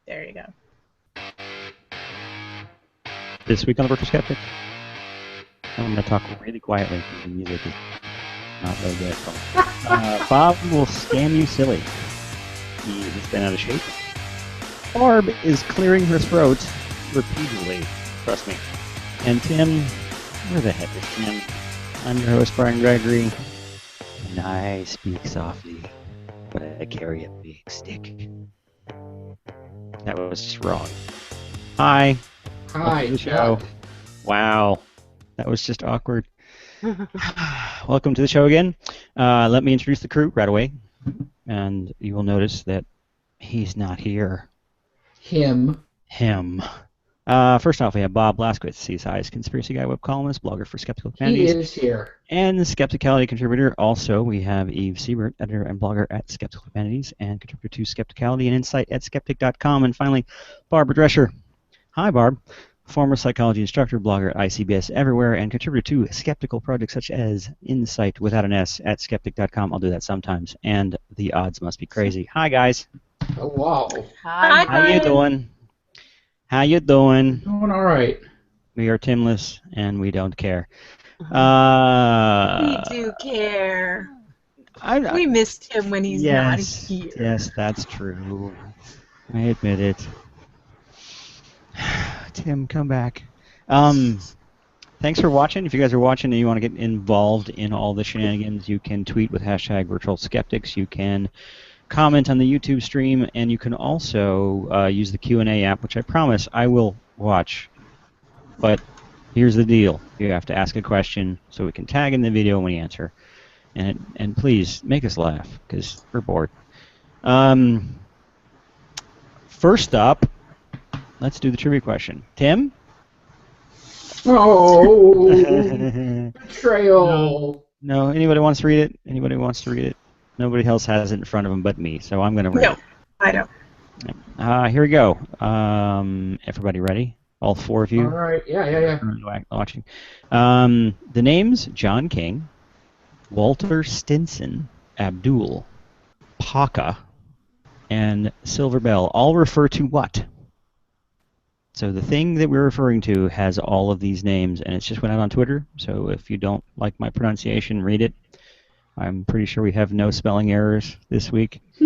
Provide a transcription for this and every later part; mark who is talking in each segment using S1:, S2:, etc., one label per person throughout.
S1: There you go.
S2: This week on the Virtual Skeptics, I'm going to talk really quietly because the music is not very good. Bob will scam you silly. He has been out of shape. Barb is clearing her throat repeatedly. Trust me. And Tim, where the heck is Tim? I'm your host, Brian Gregory, and I speak softly, but I carry a big stick. That was just wrong. Hi.
S3: Hi.
S2: Welcome to the show. Wow. That was just awkward. Welcome to the show again. Let me introduce the crew right away. And you will notice that he's not here.
S3: Him.
S2: First off, we have Bob Blaskowitz, CSI's conspiracy guy, web columnist, blogger for Skeptical Humanities.
S3: He is here.
S2: And the Skepticality contributor. Also, we have Eve Siebert, editor and blogger at Skeptical Humanities, and contributor to Skepticality and Insight at skeptic.com. And finally, Barbara Drescher. Hi, Barb. Former psychology instructor, blogger at ICBS Everywhere, and contributor to skeptical projects such as Insight without an S at skeptic.com. I'll do that sometimes. And the odds must be crazy. Hi, guys.
S3: Oh, wow.
S1: Hi.
S2: How you doing? How you doing?
S3: Doing all right.
S2: We are Timless, and we don't care.
S1: We do care. We missed him when he's not here.
S2: Yes, that's true. I admit it. Tim, come back. Thanks for watching. If you guys are watching and you want to get involved in all the shenanigans, you can tweet with hashtag Virtual Skeptics. You can comment on the YouTube stream, and you can also use the Q&A app, which I promise I will watch. But here's the deal. You have to ask a question so we can tag in the video when we answer. And please, make us laugh, because we're bored. First up, let's do the trivia question. Tim?
S3: Oh, betrayal.
S2: No, anybody wants to read it? Anybody wants to read it? Nobody else has it in front of them but me, so I'm going to read it.
S1: No, I don't.
S2: Here we go. Everybody ready? All four of you?
S3: All right, yeah.
S2: Watching. The names John King, Walter Stinson, Abdul, Paca, and Silver Bell all refer to what? So the thing that we're referring to has all of these names, and it's just went out on Twitter, so if you don't like my pronunciation, read it. I'm pretty sure we have no spelling errors this week. So,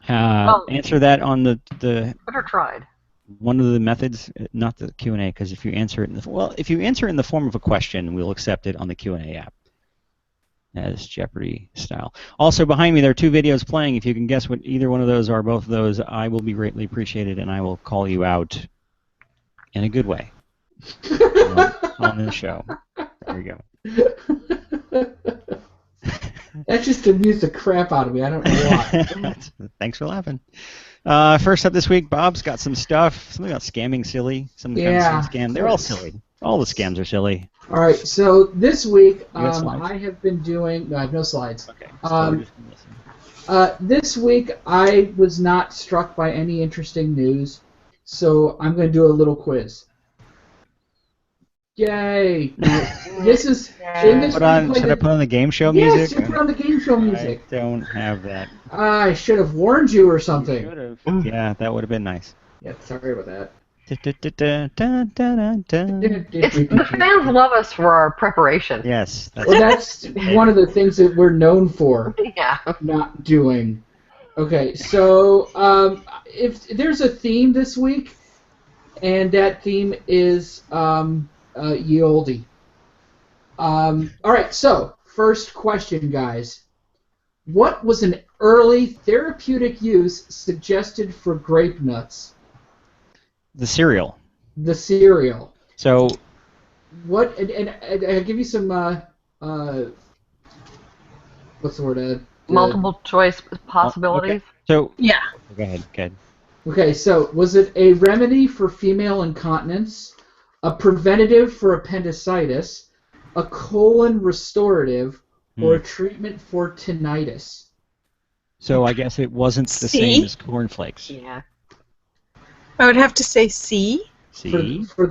S2: answer that on the
S4: Twitter tried.
S2: one of the methods, not the Q&A, because if you answer it in the form of a question, we'll accept it on the Q&A app, as Jeopardy style. Also, behind me there are two videos playing. If you can guess what either one of those or both of those, I will be greatly appreciated, and I will call you out in a good way on the show. There you go.
S3: That just amused the crap out of me. I don't know why.
S2: Thanks for laughing. First up this week, Bob's got some stuff. Something about scamming silly. Some kind of silly scam. They're all silly. All the scams are silly.
S3: All right, so this week
S2: You got slides?
S3: I have been doing... No, I have no slides.
S2: Okay. So
S3: This week I was not struck by any interesting news, so I'm going to do a little quiz. Yay! This is... in this
S2: should I put on the game show music?
S3: Yes, you put on the game show music.
S2: I don't have that.
S3: I should have warned you or something.
S2: You should have. Yeah, that would have been nice.
S3: Yeah, sorry about that.
S4: Fans love us for our preparation.
S2: Yes.
S3: Well, that's one of the things that we're known for.
S4: Yeah.
S3: Not doing. Okay, so if there's a theme this week, and that theme is ye olde. All right, so first question, guys. What was an early therapeutic use suggested for grape nuts?
S2: The cereal.
S3: The cereal.
S2: So.
S3: What? And I'll give you some. What's the word?
S4: Multiple choice possibilities.
S2: Okay. So.
S1: Yeah.
S2: Go ahead.
S3: Okay, so was it a remedy for female incontinence, a preventative for appendicitis, a colon restorative, or a treatment for tinnitus?
S2: So I guess it wasn't the same as cornflakes.
S4: Yeah.
S1: I would have to say C.
S2: See?
S3: For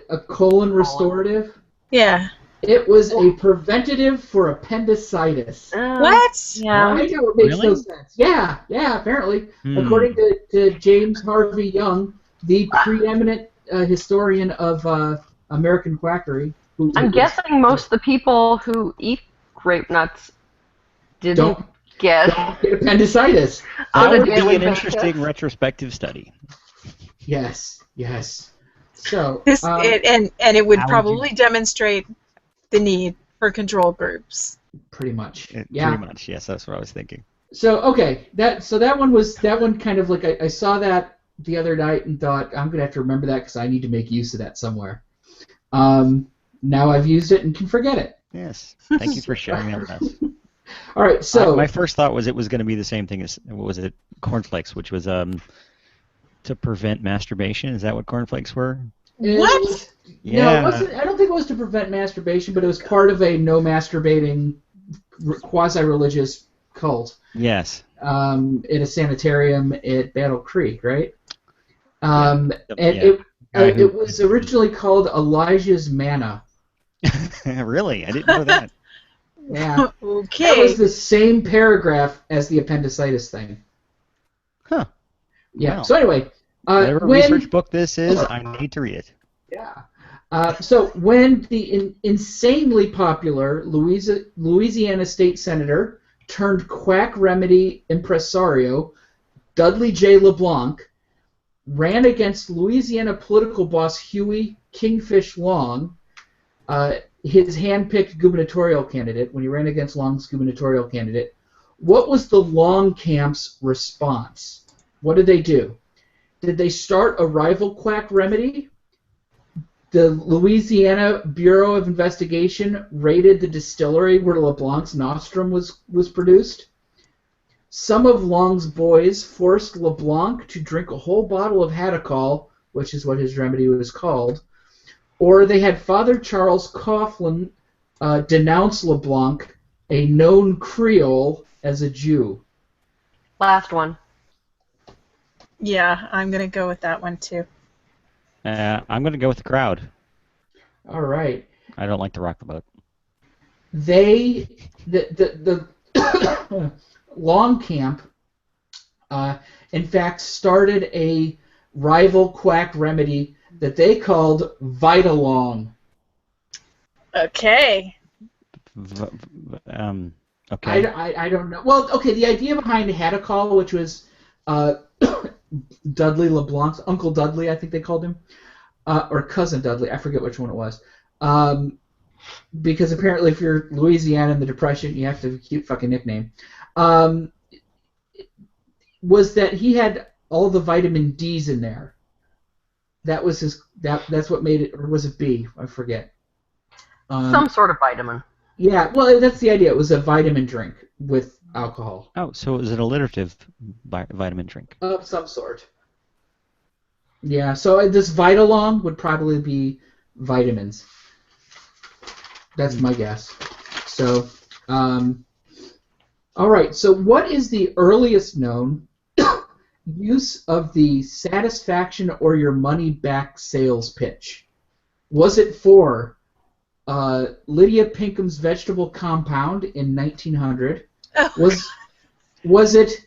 S3: a colon restorative?
S1: Yeah.
S3: It was a preventative for appendicitis.
S1: What?
S4: Yeah.
S3: I know, it makes no sense. Yeah, apparently. According to James Harvey Young, the preeminent historian of American quackery.
S4: I'm guessing most of the people who eat grape nuts didn't get
S3: appendicitis.
S2: That would be an interesting retrospective study.
S3: Yes. So
S1: and it would probably demonstrate the need for control groups.
S3: Pretty much.
S2: Pretty much, yes. That's what I was thinking.
S3: So that one kind of like I saw that the other night and thought I'm gonna have to remember that because I need to make use of that somewhere. Now I've used it and can forget it.
S2: Yes. Thank you for sharing that with us.
S3: All right. So
S2: my first thought was it was going to be the same thing as what was it? Cornflakes, which was to prevent masturbation. Is that what cornflakes were?
S1: What?
S2: Yeah.
S3: No, it wasn't. I don't think it was to prevent masturbation, but it was part of a no masturbating quasi-religious cult.
S2: Yes.
S3: In a sanitarium at Battle Creek, right? It was originally called Elijah's Manna.
S2: Really? I didn't know that.
S3: Yeah.
S1: Okay.
S3: That was the same paragraph as the appendicitis thing.
S2: Huh.
S3: Yeah.
S2: Wow.
S3: So anyway,
S2: whatever research book this is, I need to read it.
S3: Yeah. So when the insanely popular Louisiana state senator turned quack remedy impresario Dudley J. LeBlanc ran against Louisiana political boss Huey Kingfish Long, his hand-picked gubernatorial candidate, when he ran against Long's gubernatorial candidate, what was the Long camp's response? What did they do? Did they start a rival quack remedy? The Louisiana Bureau of Investigation raided the distillery where LeBlanc's nostrum was produced. Some of Long's boys forced LeBlanc to drink a whole bottle of Hadacol, which is what his remedy was called, or they had Father Charles Coughlin denounce LeBlanc, a known Creole, as a Jew.
S4: Last one.
S1: Yeah, I'm going to go with that one too.
S2: I'm going to go with the crowd.
S3: All right.
S2: I don't like to rock the boat.
S3: The Long Camp, in fact, started a rival quack remedy that they called Vitalong.
S1: Okay.
S2: Okay.
S3: I don't know. Well, okay, the idea behind Hadacol, which was Dudley LeBlanc's Uncle Dudley, I think they called him, or Cousin Dudley, I forget which one it was. Because apparently if you're Louisiana in the Depression, you have to have a cute fucking nickname. Was that he had all the vitamin D's in there. That was his. That's what made it, or was it B? I forget.
S4: Some sort of vitamin.
S3: Yeah, well, that's the idea. It was a vitamin drink with alcohol.
S2: Oh, so is it a alliterative vitamin drink?
S3: Of some sort. Yeah, so this Vitalong would probably be vitamins. That's my guess. So, all right. So, what is the earliest known use of the satisfaction or your money back sales pitch? Was it for Lydia Pinkham's Vegetable Compound in 1900? Was it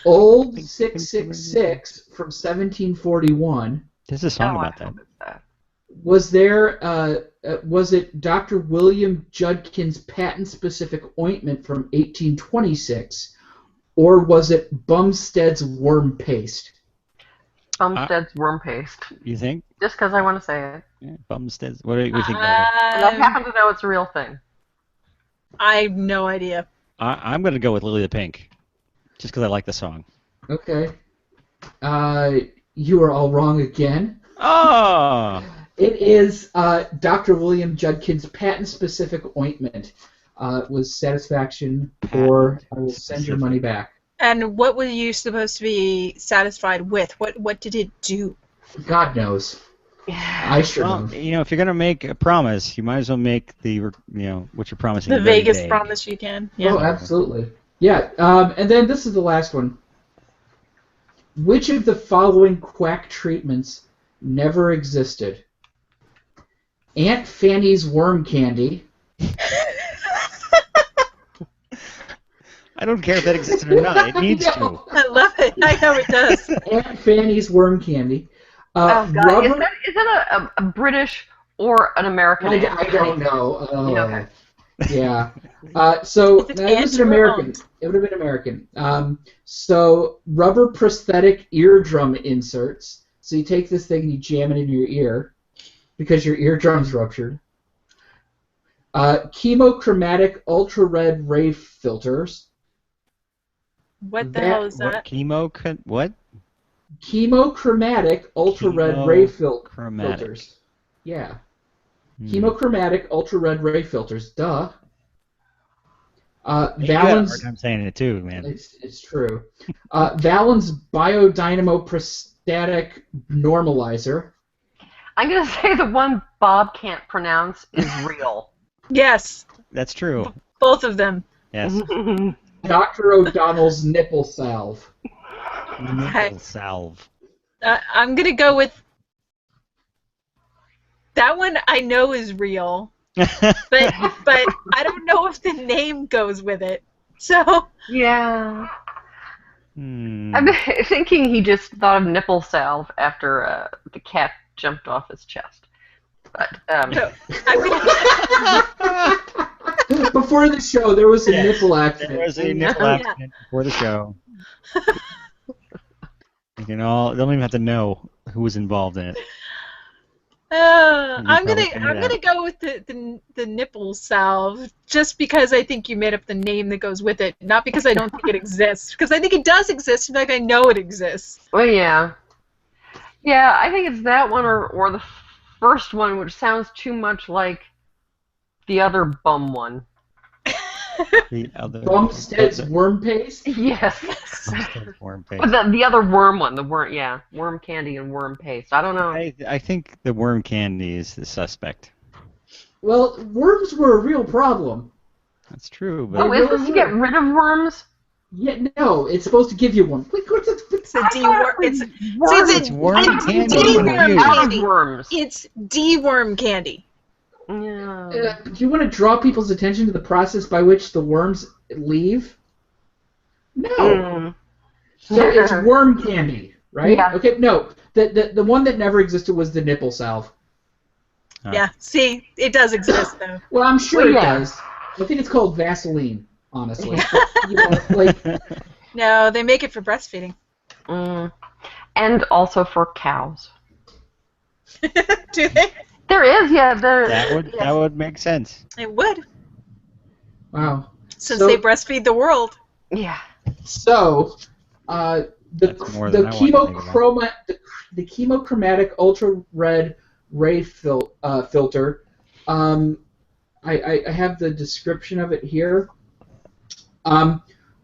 S3: Old 666 from 1741?
S2: There's a song about that.
S3: Was it Dr. William Judkin's patent-specific ointment from 1826, or was it Bumstead's worm paste?
S4: Bumstead's worm paste.
S2: You think?
S4: Just because I want to say it.
S2: Yeah, Bumstead's. What do you think?
S4: And I happen to know it's a real thing.
S1: I have no idea.
S2: I'm going to go with Lily the Pink, just because I like the song.
S3: Okay. You are all wrong again.
S2: Oh!
S3: It is Dr. William Judkin's patent-specific ointment. Was satisfaction, or I will send your money back.
S1: And what were you supposed to be satisfied with? What did it do?
S3: God knows. I sure don't.
S2: If you're gonna make a promise, you might as well make what you're promising.
S1: The vaguest promise you can. Yeah.
S3: Oh, absolutely. Yeah. And then this is the last one. Which of the following quack treatments never existed? Aunt Fanny's worm candy.
S2: I don't care if that existed or not. It needs to.
S1: I love it. I know it does.
S3: Aunt Fanny's worm candy.
S4: Oh God,
S3: Rubber.
S4: is that a British or an American?
S3: I don't know.
S4: Okay.
S3: Yeah. So
S1: Is it
S3: it was an
S1: Aunt or
S3: American.
S1: Aunt?
S3: It would have been American. So rubber prosthetic eardrum inserts. So you take this thing and you jam it in your ear because your eardrum's ruptured. Chemochromatic ultra-red ray filters.
S1: What the hell is
S2: What?
S1: that?
S2: What?
S3: Chemochromatic ultra-red ray filters. Yeah. Chemochromatic ultra-red ray filters. Duh.
S2: You had a hard time saying it too, man.
S3: It's true. Valens biodynamo prostatic normalizer.
S4: I'm gonna say the one Bob can't pronounce is real.
S1: Yes.
S2: That's true.
S1: Both of them.
S2: Yes.
S3: Dr. O'Donnell's nipple salve.
S2: Nipple salve.
S1: I'm gonna go with that one. I know is real, but I don't know if the name goes with it. So
S4: Yeah. I'm thinking he just thought of nipple salve after the cat jumped off his chest. But
S1: so I'm gonna...
S3: Before the show, there was a nipple accident.
S2: There was a nipple accident before the show. They don't even have to know who was involved in it.
S1: I'm gonna go with the nipple salve just because I think you made up the name that goes with it, not because I don't think it exists. Because I think it does exist. In fact, I know it exists.
S4: well, yeah, I think it's that one or the first one, which sounds too much like the other bum one.
S2: The other
S3: Bumstead's worm paste?
S4: Yes.
S2: Bumstead's worm paste.
S4: But the other worm one, worm candy and worm paste. I don't know.
S2: I think the worm candy is the suspect.
S3: Well, worms were a real problem.
S2: That's true, but
S4: Is this to get rid of worms?
S3: Yeah, no, it's supposed to give you one.
S1: It's a deworm.
S2: it's worm candy.
S1: deworm candy.
S4: Worms.
S1: It's deworm candy.
S4: Yeah.
S3: Do you want to draw people's attention to the process by which the worms leave? No. So it's worm candy, right?
S4: Yeah.
S3: Okay, no. The one that never existed was the nipple salve.
S1: Yeah, see, it does exist, though.
S3: Well, I'm sure it does. I think it's called Vaseline, honestly.
S1: No, they make it for breastfeeding.
S4: And also for cows.
S1: Do they?
S4: There is,
S2: that would make sense.
S1: It would.
S3: Wow.
S1: Since they breastfeed the world.
S4: Yeah.
S3: So, the chemochromatic ultra red ray filter. I have the description of it here.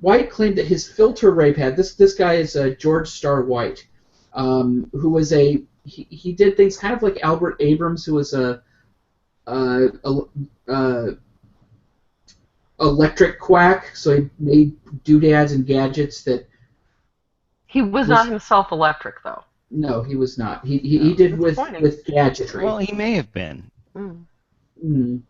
S3: White claimed that his filter ray pad. This guy is George Starr White, who was he did things kind of like Albert Abrams, who was a electric quack. So he made doodads and gadgets that.
S4: He was not himself electric, though.
S3: No, he was not. He did with gadgetry.
S2: Well, he may have been.
S3: Mm.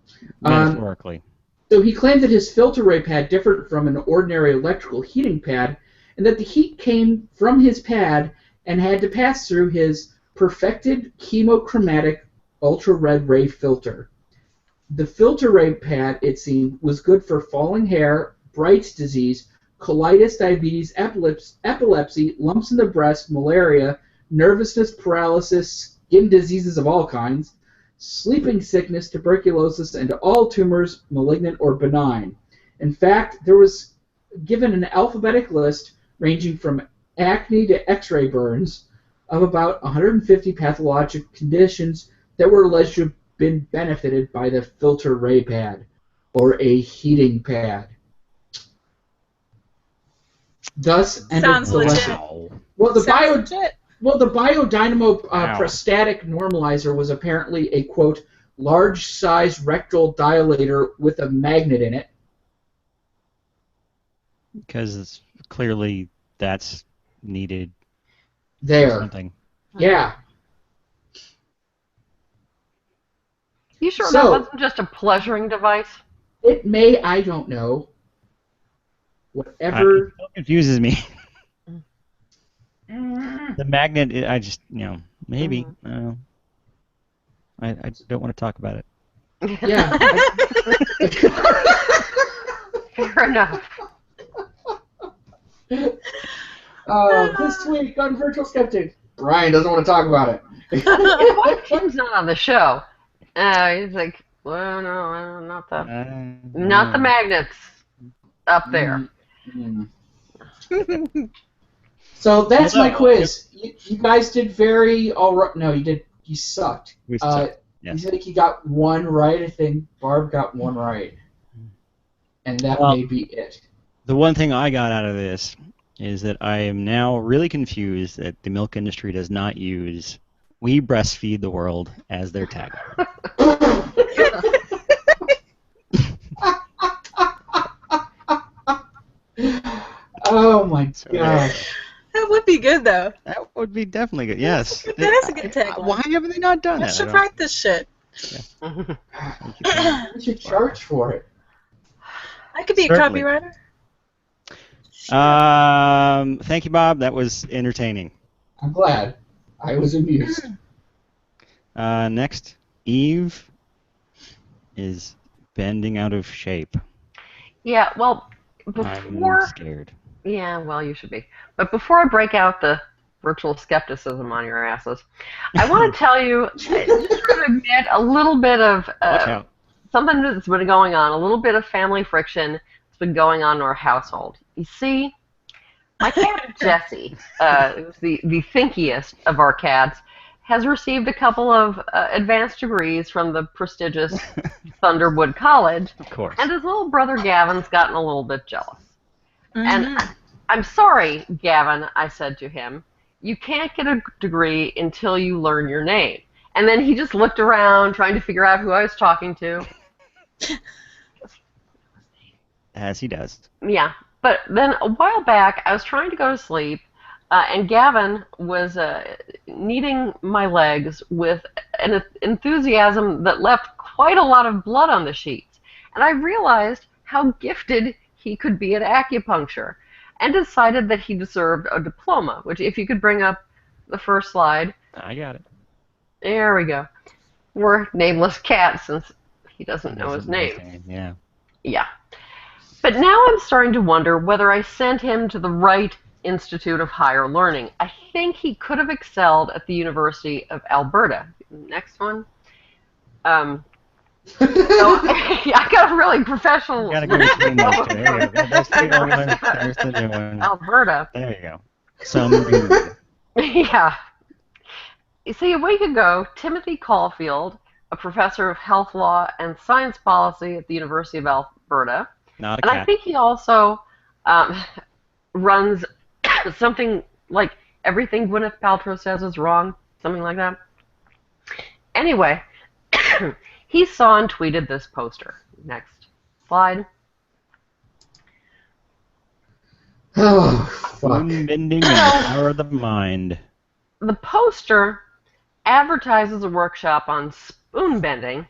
S2: Metaphorically.
S3: So he claimed that his filter ray pad differed from an ordinary electrical heating pad, and that the heat came from his pad and had to pass through his perfected chemochromatic ultra-red ray filter. The filter ray pad, it seemed, was good for falling hair, Bright's disease, colitis, diabetes, epilepsy, lumps in the breast, malaria, nervousness, paralysis, skin diseases of all kinds, sleeping sickness, tuberculosis, and all tumors, malignant or benign. In fact, there was given an alphabetic list ranging from acne to X-ray burns of about 150 pathologic conditions that were alleged to have been benefited by the filter ray pad, or a heating pad. Thus ended
S1: Sounds
S3: the
S1: legit.
S3: lesson. Well, the biodynamo prostatic normalizer was apparently a, quote, large-size rectal dilator with a magnet in it.
S2: Because it's clearly that's needed.
S3: There.
S2: Something.
S3: Yeah.
S4: You sure that
S3: So-
S4: wasn't just a pleasuring device?
S3: It may, I don't know. Whatever.
S2: It still confuses me. The magnet, I just, maybe. I don't know. I don't want to talk about it.
S3: Yeah.
S4: Fair enough.
S3: This week on Virtual Skeptics, Brian doesn't want to talk about it.
S4: It's why Tim's not on the show. He's like, well, no, not the magnets up there.
S3: So that's my
S2: Hello.
S3: quiz. You guys did very all right. No, you did. You sucked.
S2: We sucked.
S3: You
S2: Yes.
S3: said you got one right. I think Barb got one right, and that
S2: Well-
S3: may be it.
S2: The one thing I got out of this is that I am now really confused that the milk industry does not use "We breastfeed the world" as their tagline.
S3: Oh my gosh.
S1: That would be good, though.
S2: That would be definitely good. Yes.
S1: That is a good tagline.
S2: Why haven't they not done
S1: I
S2: that?
S1: should
S2: I don't-
S1: write this shit.
S3: You should charge for it.
S1: I could be
S2: Certainly.
S1: a copywriter.
S2: Thank you, Bob. That was entertaining.
S3: I'm glad. I was amused.
S2: Next, Eve is bending out of shape.
S4: Yeah, well,
S2: I'm
S4: before...
S2: scared.
S4: Yeah, well, you should be. But before I break out the virtual skepticism on your asses, I want to tell you, just to admit a little bit of
S2: Watch out.
S4: something that's been going on, a little bit of family friction that's been going on in our household. You see, my cat Jessie, who's the thinkiest of our cats, has received a couple of advanced degrees from the prestigious Thunderwood College,
S2: Of course.
S4: and his little brother Gavin's gotten a little bit jealous.
S1: Mhm.
S4: And I'm sorry, Gavin, I said to him, you can't get a degree until you learn your name. And then he just looked around trying to figure out who I was talking to.
S2: As he does.
S4: Yeah, but then a while back, I was trying to go to sleep, and Gavin was kneading my legs with an enthusiasm that left quite a lot of blood on the sheets. And I realized how gifted he could be at acupuncture, and decided that he deserved a diploma, which if you could bring up the first slide.
S2: I got it.
S4: There we go. We're nameless cat since he doesn't know his name.
S2: Yeah.
S4: Yeah. But now I'm starting to wonder whether I sent him to the right Institute of Higher Learning. I think he could have excelled at the University of Alberta. Next one. So, I got a really professional.
S2: You gotta go between those two. There you go. There's the new one.
S4: Alberta.
S2: There you go. Some dude.
S4: Yeah. You see, a week ago, Timothy Caulfield, a professor of health law and science policy at the University of Alberta,
S2: Not a
S4: and I
S2: cat.
S4: think he also runs something like everything Gwyneth Paltrow says is wrong, something like that. Anyway, he saw and tweeted this poster. Next slide.
S3: Oh, fuck.
S2: Spoon bending and the power of the mind.
S4: The poster advertises a workshop on spoon bending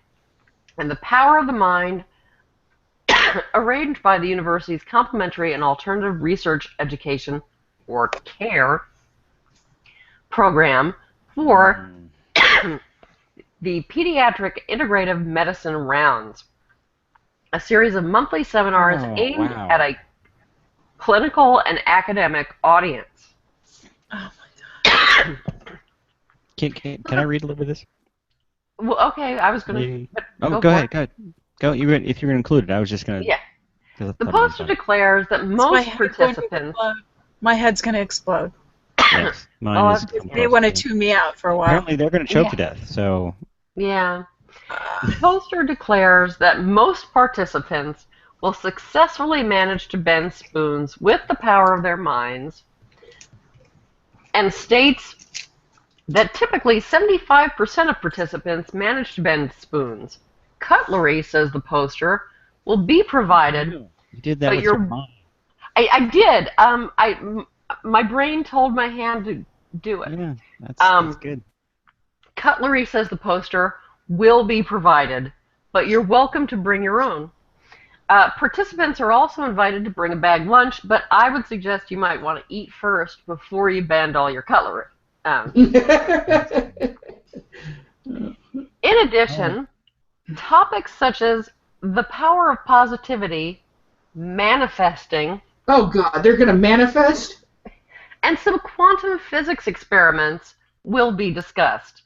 S4: and the power of the mind, arranged by the university's Complementary and Alternative Research Education, or CARE, program for the Pediatric Integrative Medicine Rounds, a series of monthly seminars
S2: Oh,
S4: aimed
S2: wow.
S4: at a clinical and academic audience.
S1: Oh my
S2: Can I read a little bit of this?
S4: Well, okay, I was going
S2: Maybe.
S4: to...
S2: Oh, go ahead. Go. If you're going to include it, I was just going to.
S4: Yeah. The poster declares that
S1: God.
S4: most
S1: My head going to
S4: participants...
S1: explode. My head's going to explode.
S2: Yes, mine
S4: Oh,
S2: is.
S1: They want to tune me out for a while.
S2: Apparently, they're going to choke
S4: Yeah.
S2: to death. So.
S4: Yeah. The poster declares that most participants will successfully manage to bend spoons with the power of their minds, and states that typically 75% of participants manage to bend spoons. Cutlery, says the poster, will be provided.
S2: You did that
S4: But
S2: with your
S4: you're-
S2: mind.
S4: I did. My brain told my hand to do it.
S2: Yeah, that's
S4: Um,
S2: good.
S4: Cutlery, says the poster, will be provided, but you're welcome to bring your own. Participants are also invited to bring a bag lunch, but I would suggest you might want to eat first before you bend all your cutlery. In addition, topics such as the power of positivity, manifesting,
S3: Oh God, they're gonna manifest?
S4: and some quantum physics experiments will be discussed.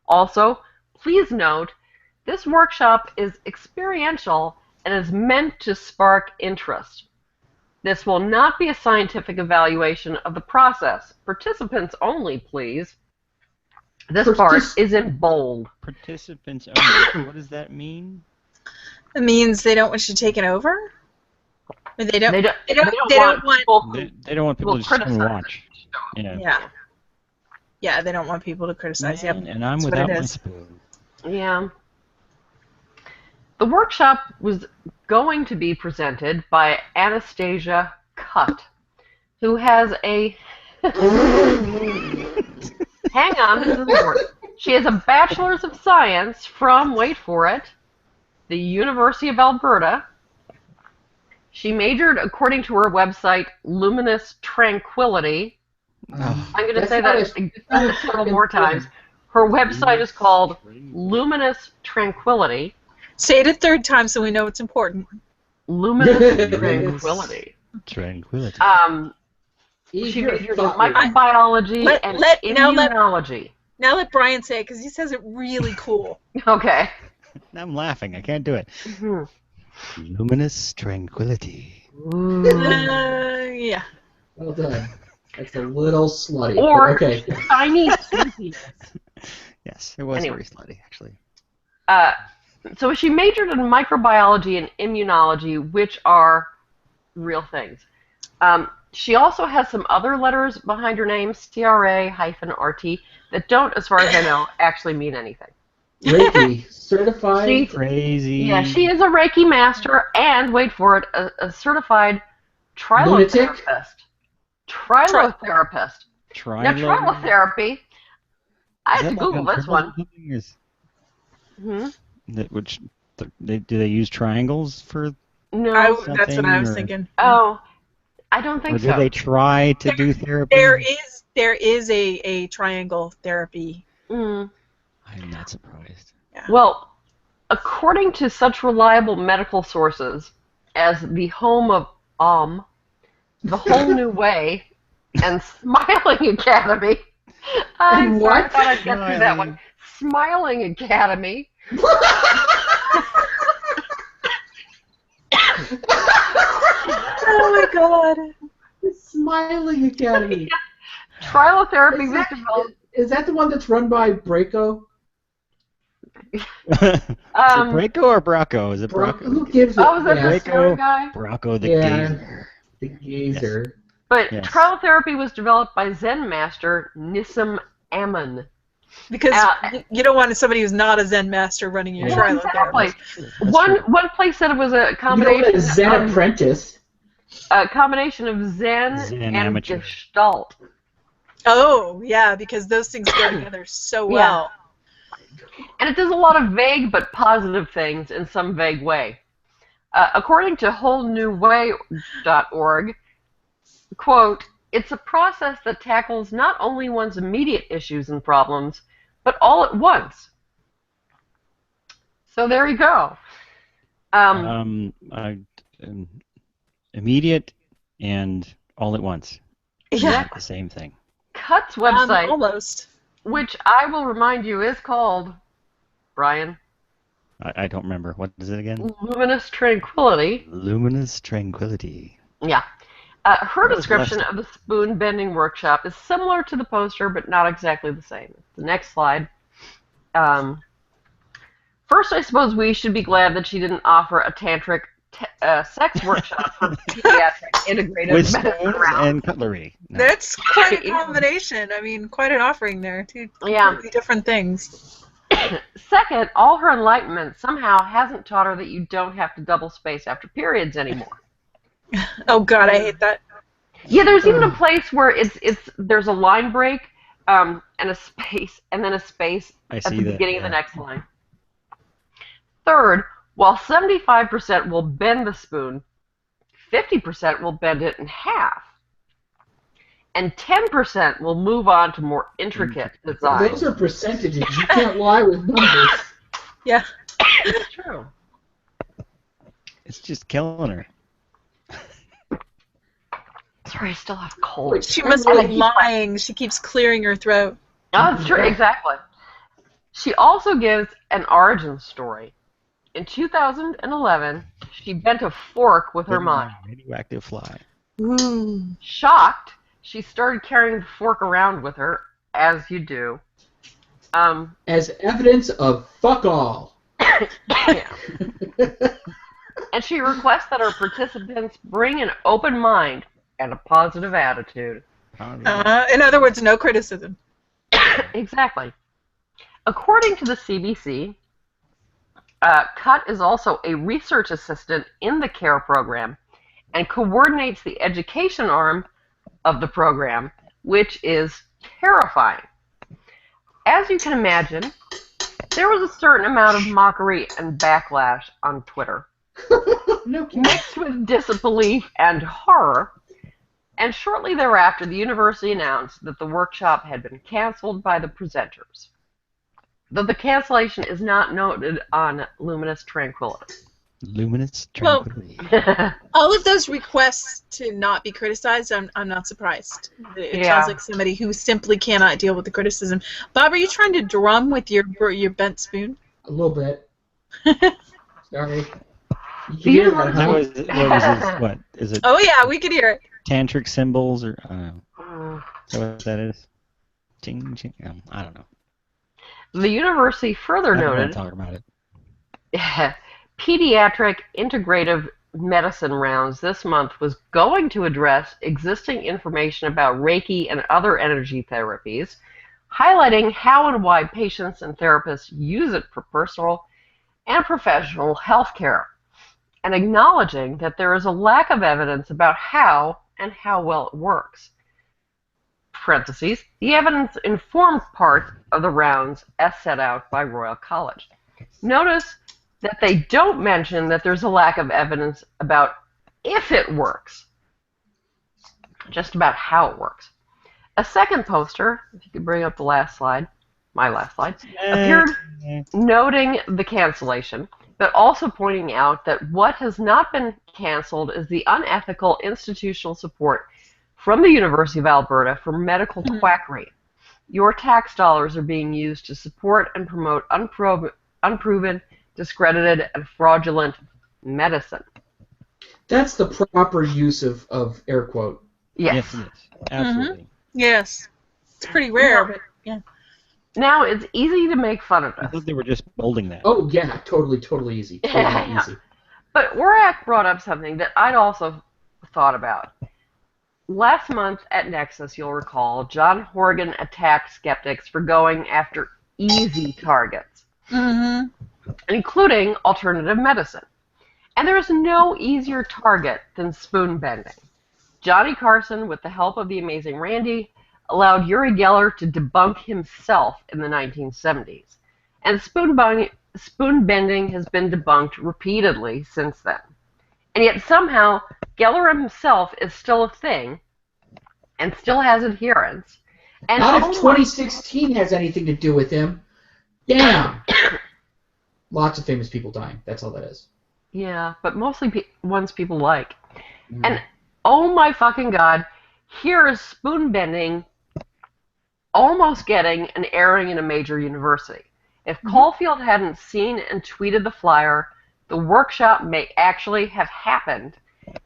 S4: Also, please note, this workshop is experiential and is meant to spark interest. This will not be a scientific evaluation of the process. Participants only, please. This part is in bold.
S2: Participants only. What does that mean?
S1: It means they don't want you taken over? Or they don't want
S2: They don't want people to just come and watch.
S1: Yeah, they don't want people to criticize.
S2: Man, and I'm without my spoon.
S4: Yeah. The workshop was going to be presented by Anastasia Cutt, who has a... Hang on, this is important. She has a Bachelor's of Science from, wait for it, the University of Alberta. She majored, according to her website, Luminous Tranquility. I'm going to say that several more times. Her website is called Luminous Tranquility.
S1: Say it a third time so we know it's important.
S4: Luminous Tranquility.
S2: Tranquility.
S4: She majored in microbiology and immunology.
S1: Now let Brian say it, because he says it really cool.
S4: Okay.
S2: I'm laughing. I can't do it.
S4: Mm-hmm.
S2: Luminous Tranquility.
S1: Yeah.
S3: Well done. That's a little slutty.
S4: Or
S3: okay.
S4: Tiny Sleepiness.
S2: Yes, it was very slutty, actually.
S4: So she majored in microbiology and immunology, which are real things. She also has some other letters behind her name, CRA-RT, that don't, as far as I know, actually mean anything.
S3: Reiki, certified.
S2: Crazy.
S4: Yeah, she is a Reiki master and, wait for it, a certified trilotherapist. Trilotherapist. Now, trilotherapy, I have to Google this one.
S2: Do they use triangles for?
S4: No,
S1: that's what I was thinking.
S4: Oh, I don't think so.
S2: Or do they try to do therapy?
S1: There is a triangle therapy.
S2: I'm not surprised.
S1: Yeah.
S4: Well, according to such reliable medical sources as the home of The Whole New Way and Smiling Academy. I thought I'd get through that one. Smiling Academy.
S1: Oh my God.
S3: Smiling Academy.
S4: Trilotherapy was developed.
S3: Is that the one that's run by Braco?
S2: Is it Braco or Bracco? Is it Bracco?
S3: Who gives it?
S4: Oh, is that the story guy?
S2: Bracco the gazer.
S3: The gazer.
S2: Yes.
S4: But trilotherapy was developed by Zen master Nissim Ammon.
S1: Because you don't want somebody who's not a Zen master running your trilotherapy.
S4: Exactly. One place said it was a combination.
S3: You know, a Zen apprentice.
S4: A combination of Zen and
S2: amateur.
S4: Gestalt.
S1: Oh, yeah, because those things go together so well.
S4: And it does a lot of vague but positive things in some vague way. According to wholenewway.org, quote, it's a process that tackles not only one's immediate issues and problems, but all at once. So there you go.
S2: Immediate and all at once.
S1: Yeah.
S2: Not the same thing.
S4: Cutt's website,
S1: almost,
S4: which I will remind you is called, Brian?
S2: I don't remember. What is it again?
S4: Luminous Tranquility.
S2: Luminous Tranquility.
S4: Yeah. Her description of the spoon bending workshop is similar to the poster, but not exactly the same. The next slide. First, I suppose we should be glad that she didn't offer a tantric sex workshop for pediatric integrative
S2: with
S4: medicine
S2: spoons and cutlery. No.
S1: That's quite a combination. I mean, quite an offering there. Two completely different things.
S4: Second, all her enlightenment somehow hasn't taught her that you don't have to double space after periods anymore.
S1: Oh God, I hate that.
S4: Yeah, there's even a place where there's a line break and a space, and then a space at the beginning of the next line. Third, while 75% will bend the spoon, 50% will bend it in half. And 10% will move on to more intricate designs.
S3: Those are percentages. You can't lie with numbers.
S1: Yeah.
S4: It's true.
S2: It's just killing her.
S4: Sorry, I still have a cold.
S1: She must be lying. She keeps clearing her throat.
S4: Oh, that's true. Exactly. She also gives an origin story. In 2011, she bent a fork with her mind.
S2: Radioactive fly.
S1: Ooh.
S4: Shocked, she started carrying the fork around with her, as you do.
S3: As evidence of fuck all.
S4: Yeah. And she requests that her participants bring an open mind and a positive attitude.
S1: In other words, no criticism.
S4: Exactly. According to the CBC, Cut is also a research assistant in the CARE program and coordinates the education arm of the program, which is terrifying. As you can imagine, there was a certain amount of mockery and backlash on Twitter, mixed with disbelief and horror. And shortly thereafter, the university announced that the workshop had been canceled by the presenters. Though the cancellation is not noted on Luminous Tranquility.
S2: Luminous Tranquility.
S1: All of those requests to not be criticized, I'm not surprised. It sounds like somebody who simply cannot deal with the criticism. Bob, are you trying to drum with your bent spoon?
S3: A little bit. Sorry.
S2: What is it?
S1: Oh yeah, we could hear it.
S2: Tantric symbols, or I don't know. Is that what that is? Ching, ching. I don't know.
S4: The university further noted
S2: talk about it.
S4: Pediatric integrative medicine rounds this month was going to address existing information about Reiki and other energy therapies, highlighting how and why patients and therapists use it for personal and professional health care, and acknowledging that there is a lack of evidence about how and how well it works. Parentheses, the evidence-informed part of the rounds as set out by Royal College. Notice that they don't mention that there's a lack of evidence about if it works, just about how it works. A second poster, if you could bring up the last slide, my last slide, appeared noting the cancellation, but also pointing out that what has not been canceled is the unethical institutional support from the University of Alberta for medical quackery. Your tax dollars are being used to support and promote unproven, discredited, and fraudulent medicine.
S3: That's the proper use of air quote.
S4: Yes.
S2: Yes, absolutely.
S1: Yes. It's pretty rare, but yeah.
S4: Now, it's easy to make fun of
S2: I
S4: this.
S2: thought they were just bolding that.
S3: Oh, yeah, totally easy. Totally easy.
S4: But Warak brought up something that I'd also thought about. Last month at Nexus, you'll recall, John Horgan attacked skeptics for going after easy targets, including alternative medicine. And there is no easier target than spoon bending. Johnny Carson, with the help of the amazing Randy, allowed Uri Geller to debunk himself in the 1970s. And spoon bending has been debunked repeatedly since then. And yet somehow, Geller himself is still a thing and still has adherents. And
S3: not if 2016 has anything to do with him. Damn! Lots of famous people dying. That's all that is.
S4: Yeah, but mostly ones people like. And oh my fucking god, here is spoon bending almost getting an airing in a major university. If Caulfield hadn't seen and tweeted the flyer, the workshop may actually have happened,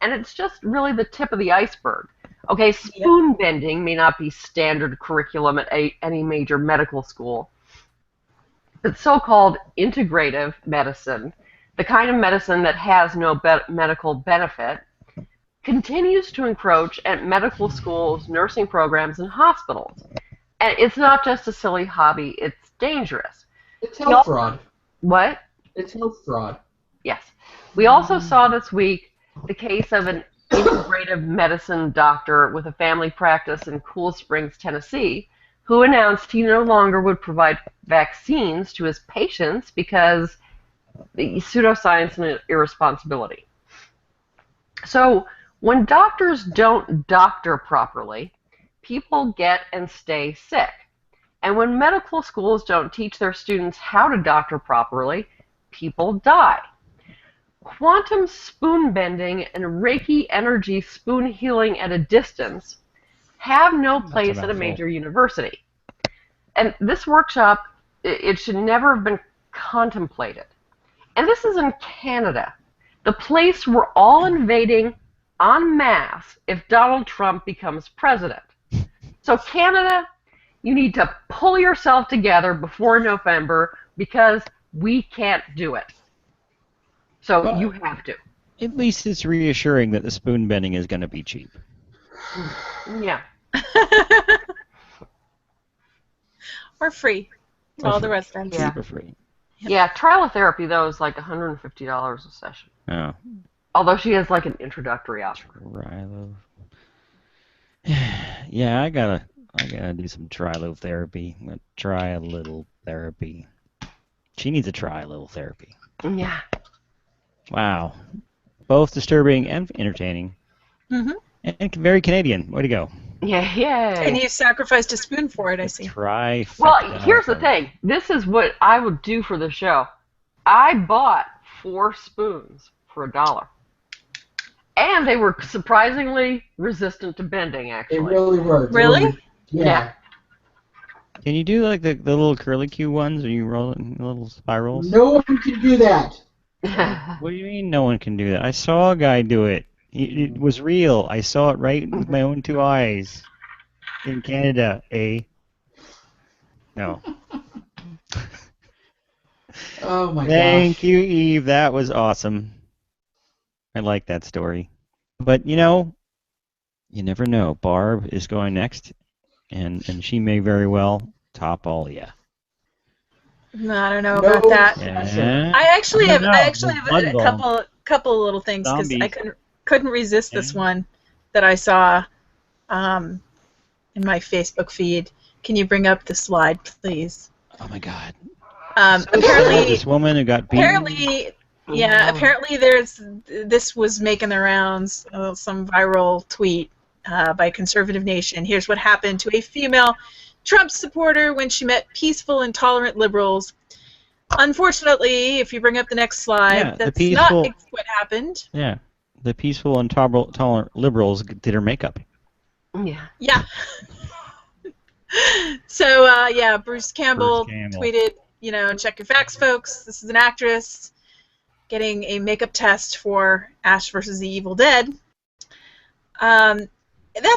S4: and it's just really the tip of the iceberg. Okay, spoon bending may not be standard curriculum at any major medical school, but so-called integrative medicine, the kind of medicine that has no medical benefit, continues to encroach at medical schools, nursing programs, and hospitals. And it's not just a silly hobby, it's dangerous.
S3: It's health fraud.
S4: What?
S3: It's health fraud.
S4: Yes. We also saw this week the case of an integrative medicine doctor with a family practice in Cool Springs, Tennessee, who announced he no longer would provide vaccines to his patients because pseudoscience and irresponsibility. So when doctors don't doctor properly, people get and stay sick. And when medical schools don't teach their students how to doctor properly, people die. Quantum spoon bending and Reiki energy spoon healing at a distance have no place at a major university. And this workshop, it should never have been contemplated. And this is in Canada, the place we're all invading en masse if Donald Trump becomes president. So Canada, you need to pull yourself together before November because we can't do it. So
S2: Well,
S4: you have to.
S2: At least it's reassuring that the spoon bending is going to be cheap.
S4: Yeah.
S1: Or free to all the residents.
S4: Yeah.
S2: Cheap or free.
S4: Yeah, trilotherapy, though, is like $150 a session.
S2: Oh.
S4: Although she has like an introductory offer.
S2: Trilo. Yeah, I gotta do some trilo therapy. I'm gonna try a little therapy. She needs to try a little therapy.
S4: Yeah.
S2: Wow. Both disturbing and entertaining.
S1: Mm-hmm.
S2: And very Canadian. Way to go.
S4: Yeah, yay.
S1: And you sacrificed a spoon for it, I see.
S2: Try.
S4: Well, here's the thing. This is what I would do for the show. I bought 4 spoons for $1. And they were surprisingly resistant to bending, actually.
S3: They really were.
S1: Really?
S3: Yeah.
S2: Can you do like the little curlicue ones, or you roll it in little spirals?
S3: No one can do that.
S2: What do you mean no one can do that? I saw a guy do it. It was real. I saw it right with my own 2 eyes. In Canada, No.
S3: Oh my gosh.
S2: Thank you, Eve. That was awesome. I like that story. But, you never know. Barb is going next, and she may very well top all of you.
S1: No, I don't know about that.
S2: Yeah.
S1: I actually have
S2: Blood
S1: a
S2: Bowl.
S1: couple little things because I
S2: Zombies.
S1: couldn't resist this one that I saw in my Facebook feed. Can you bring up the slide, please?
S2: Oh my God.
S1: Apparently,
S2: This woman who got beaten.
S1: Apparently this was making the rounds, some viral tweet by Conservative Nation. Here's what happened to a female Trump supporter when she met peaceful and tolerant liberals. Unfortunately, if you bring up the next slide, that's not what happened.
S2: Yeah, the peaceful and tolerant liberals did her makeup.
S4: Yeah.
S1: Yeah. So, Bruce Campbell tweeted, check your facts, folks. This is an actress getting a makeup test for Ash versus the Evil Dead. That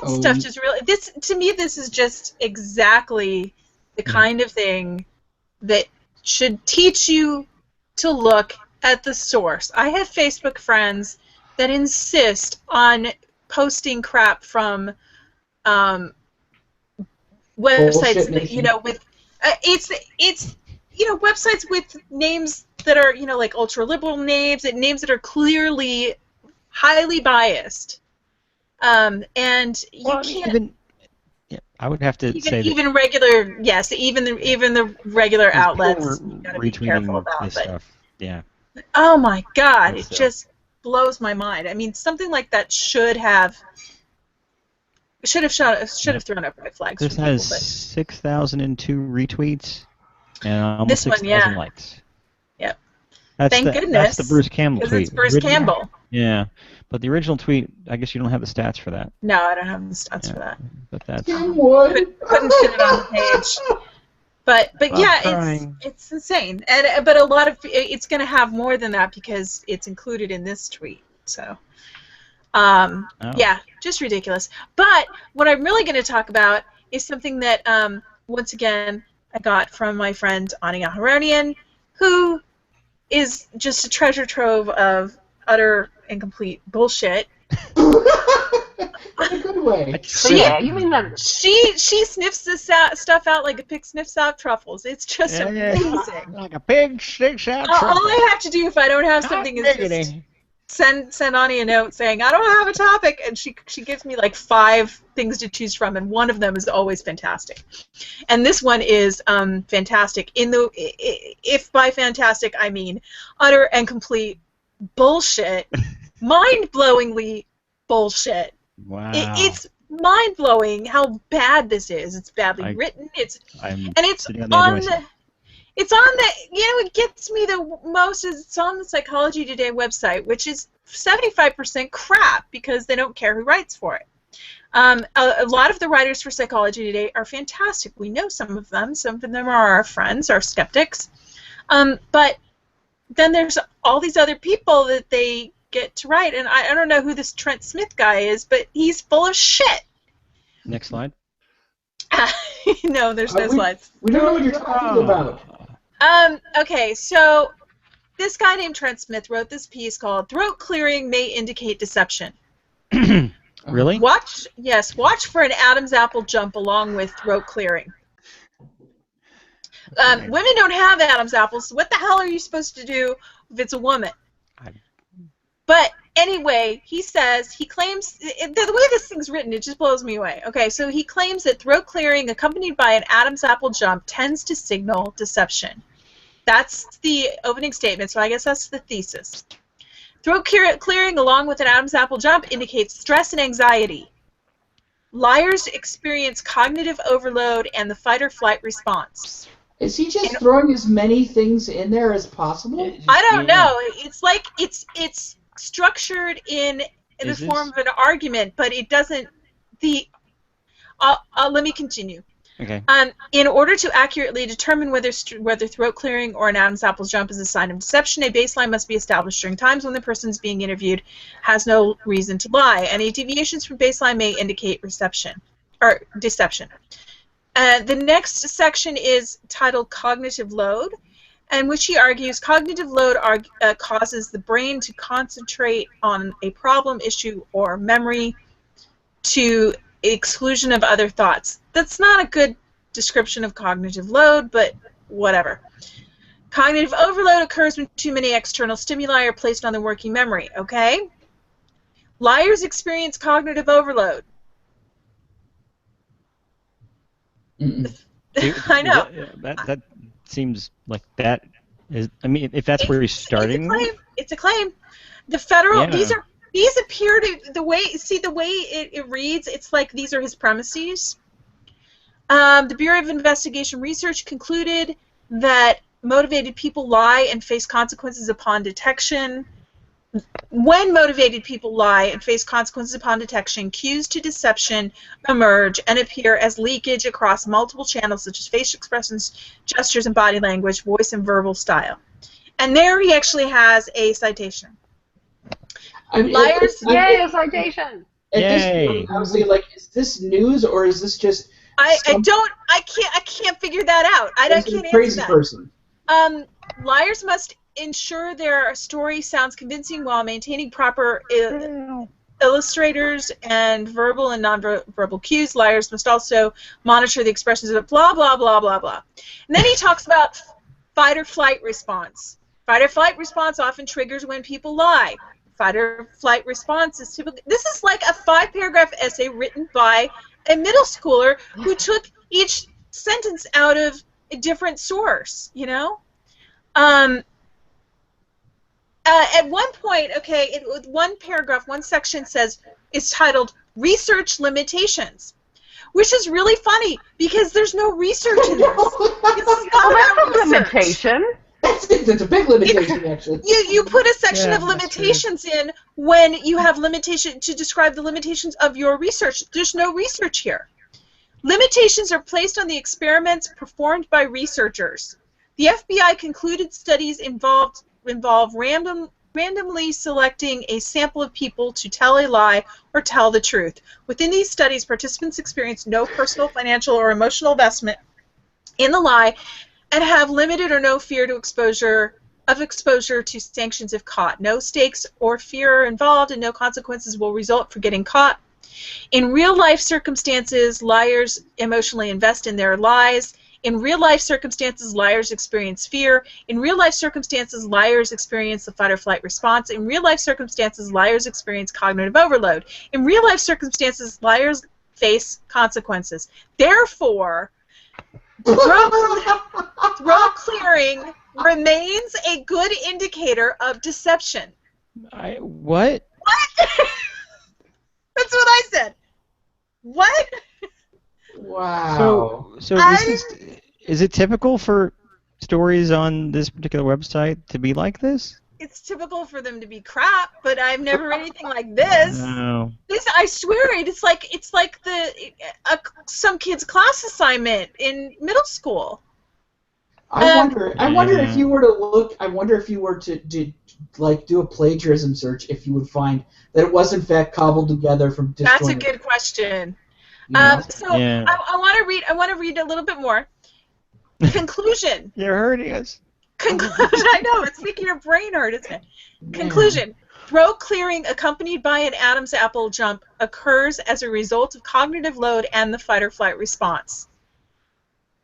S1: stuff just really... To me, this is just exactly the kind of thing that should teach you to look at the source. I have Facebook friends that insist on posting crap from websites that, with it's websites with names that are like ultra liberal names that are clearly highly biased, and you can't.
S2: I would have to say
S1: even regular even the regular outlets you gotta be careful about.
S2: This stuff. Yeah.
S1: Oh my God! It just blows my mind. I mean, something like that should have thrown up red flags.
S2: This has 6,002 retweets and almost 6,000 likes.
S1: Yep.
S2: Thank goodness. That's the Bruce Campbell tweet.
S1: Because it's Bruce Campbell.
S2: Yeah, but the original tweet, I guess you don't have the stats for that.
S1: No, I don't have the stats for that.
S2: But that's
S1: couldn't fit it on the page. But it's insane. But a lot of it's going to have more than that because it's included in this tweet. So. Yeah, just ridiculous. But what I'm really going to talk about is something that, once again, I got from my friend Ania Haronian, who is just a treasure trove of utter and complete bullshit.
S3: In a good way.
S4: So yeah, you mean that
S1: she sniffs this stuff out like a pig sniffs out truffles. It's just amazing.
S2: Like a pig sniffs out truffles.
S1: All I have to do if I don't have something is just send Ani a note saying, I don't have a topic, and she gives me like 5 things to choose from, and one of them is always fantastic. And this one is fantastic. If by fantastic I mean utter and complete bullshit, mind-blowingly bullshit.
S2: Wow.
S1: It's mind-blowing how bad this is. It's badly written. It's on the it gets me the most is it's on the Psychology Today website, which is 75% crap because they don't care who writes for it. A lot of the writers for Psychology Today are fantastic. We know some of them. Some of them are our friends, our skeptics. But then there's all these other people that they get to write, and I don't know who this Trent Smith guy is, but he's full of shit.
S2: Next slide.
S1: No, there's no slides.
S3: We don't know what you're talking about.
S1: Okay, so this guy named Trent Smith wrote this piece called "Throat Clearing May Indicate Deception."
S2: Really?
S1: Watch for an Adam's apple jump along with throat clearing. Women don't have Adam's apples, so what the hell are you supposed to do if it's a woman? But anyway, he claims, the way this thing's written, it just blows me away. Okay, so he claims that throat clearing accompanied by an Adam's apple jump tends to signal deception. That's the opening statement, so I guess that's the thesis. Throat clearing along with an Adam's apple jump indicates stress and anxiety. Liars experience cognitive overload and the fight or flight response.
S3: Is he just throwing as many things in there as possible?
S1: I don't know. It's like it's structured in the form of an argument, but it doesn't. Let me continue.
S2: Okay.
S1: In order to accurately determine whether throat clearing or an Adam's apple jump is a sign of deception, a baseline must be established during times when the person being interviewed has no reason to lie. Any deviations from baseline may indicate deception. The next section is titled Cognitive Load, in which he argues cognitive load causes the brain to concentrate on a problem, issue, or memory to exclusion of other thoughts. That's not a good description of cognitive load, but whatever. Cognitive overload occurs when too many external stimuli are placed on the working memory, okay? Liars experience cognitive overload. I know.
S2: That seems like that is. I mean, if that's where he's starting.
S1: It's a claim. The federal. Yeah. These appear to the way it reads. It's like these are his premises. The Bureau of Investigation Research concluded that motivated people lie and face consequences upon detection. When motivated people lie and face consequences upon detection, cues to deception emerge and appear as leakage across multiple channels such as facial expressions, gestures and body language, voice and verbal style. And there he actually has a citation. Liars.
S4: Yay, a citation.
S3: At this point, I was thinking, like, is this news or is this just?
S1: I can't figure that out. I can't answer that.
S3: Crazy person.
S1: Liars must ensure their story sounds convincing while maintaining proper illustrators and verbal and nonverbal cues. Liars must also monitor the expressions of blah, blah, blah, blah, blah. And then he talks about fight or flight response. Fight or flight response often triggers when people lie. Fight or flight response is typically... This is like a 5-paragraph essay written by a middle schooler who took each sentence out of a different source, you know? At one point, okay, one paragraph, one section says, it's titled Research Limitations, which is really funny because there's no research in this. It's not about research.
S4: Limitation.
S3: That's a big limitation, actually.
S1: You put a section of limitations in when you have limitation to describe the limitations of your research. There's no research here. Limitations are placed on the experiments performed by researchers. The FBI concluded studies involve randomly selecting a sample of people to tell a lie or tell the truth. Within these studies, participants experience no personal, financial, or emotional investment in the lie and have limited or no fear to exposure to sanctions if caught. No stakes or fear are involved and no consequences will result for getting caught. In real-life circumstances, liars emotionally invest in their lies. In real-life circumstances, liars experience fear. In real-life circumstances, liars experience the fight-or-flight response. In real-life circumstances, liars experience cognitive overload. In real-life circumstances, liars face consequences. Therefore, throat clearing remains a good indicator of deception.
S2: What?
S1: What? That's what I said. What?
S3: Wow.
S2: So is it typical for stories on this particular website to be like this?
S1: It's typical for them to be crap, but I've never read anything like this.
S2: No.
S1: This, I swear it. It's like some kid's class assignment in middle school.
S3: I wonder if you were to look. I wonder if you were to do a plagiarism search, if you would find that it was in fact cobbled together from.
S1: That's a good question.
S3: Yeah.
S1: I want to read a little bit more. Conclusion.
S2: You're hurting us.
S1: Conclusion. I know, it's making your brain hurt, isn't it? Yeah. Conclusion. Throat clearing accompanied by an Adam's apple jump occurs as a result of cognitive load and the fight-or-flight response.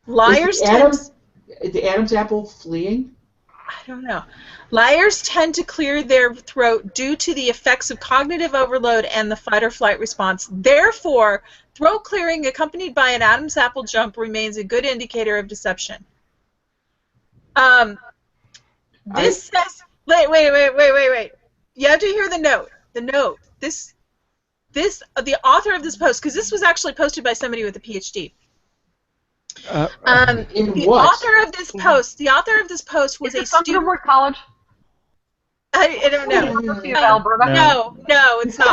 S1: Liars
S3: the Adam's apple fleeing?
S1: I don't know. Liars tend to clear their throat due to the effects of cognitive overload and the fight-or-flight response. Therefore, throat clearing accompanied by an Adam's apple jump remains a good indicator of deception. This says. Wait. You have to hear the note. The note. The author of this post, because this was actually posted by somebody with a PhD. The author of this post was a student.
S4: From what college?
S1: I don't know.
S4: University of Alberta.
S1: No, it's not.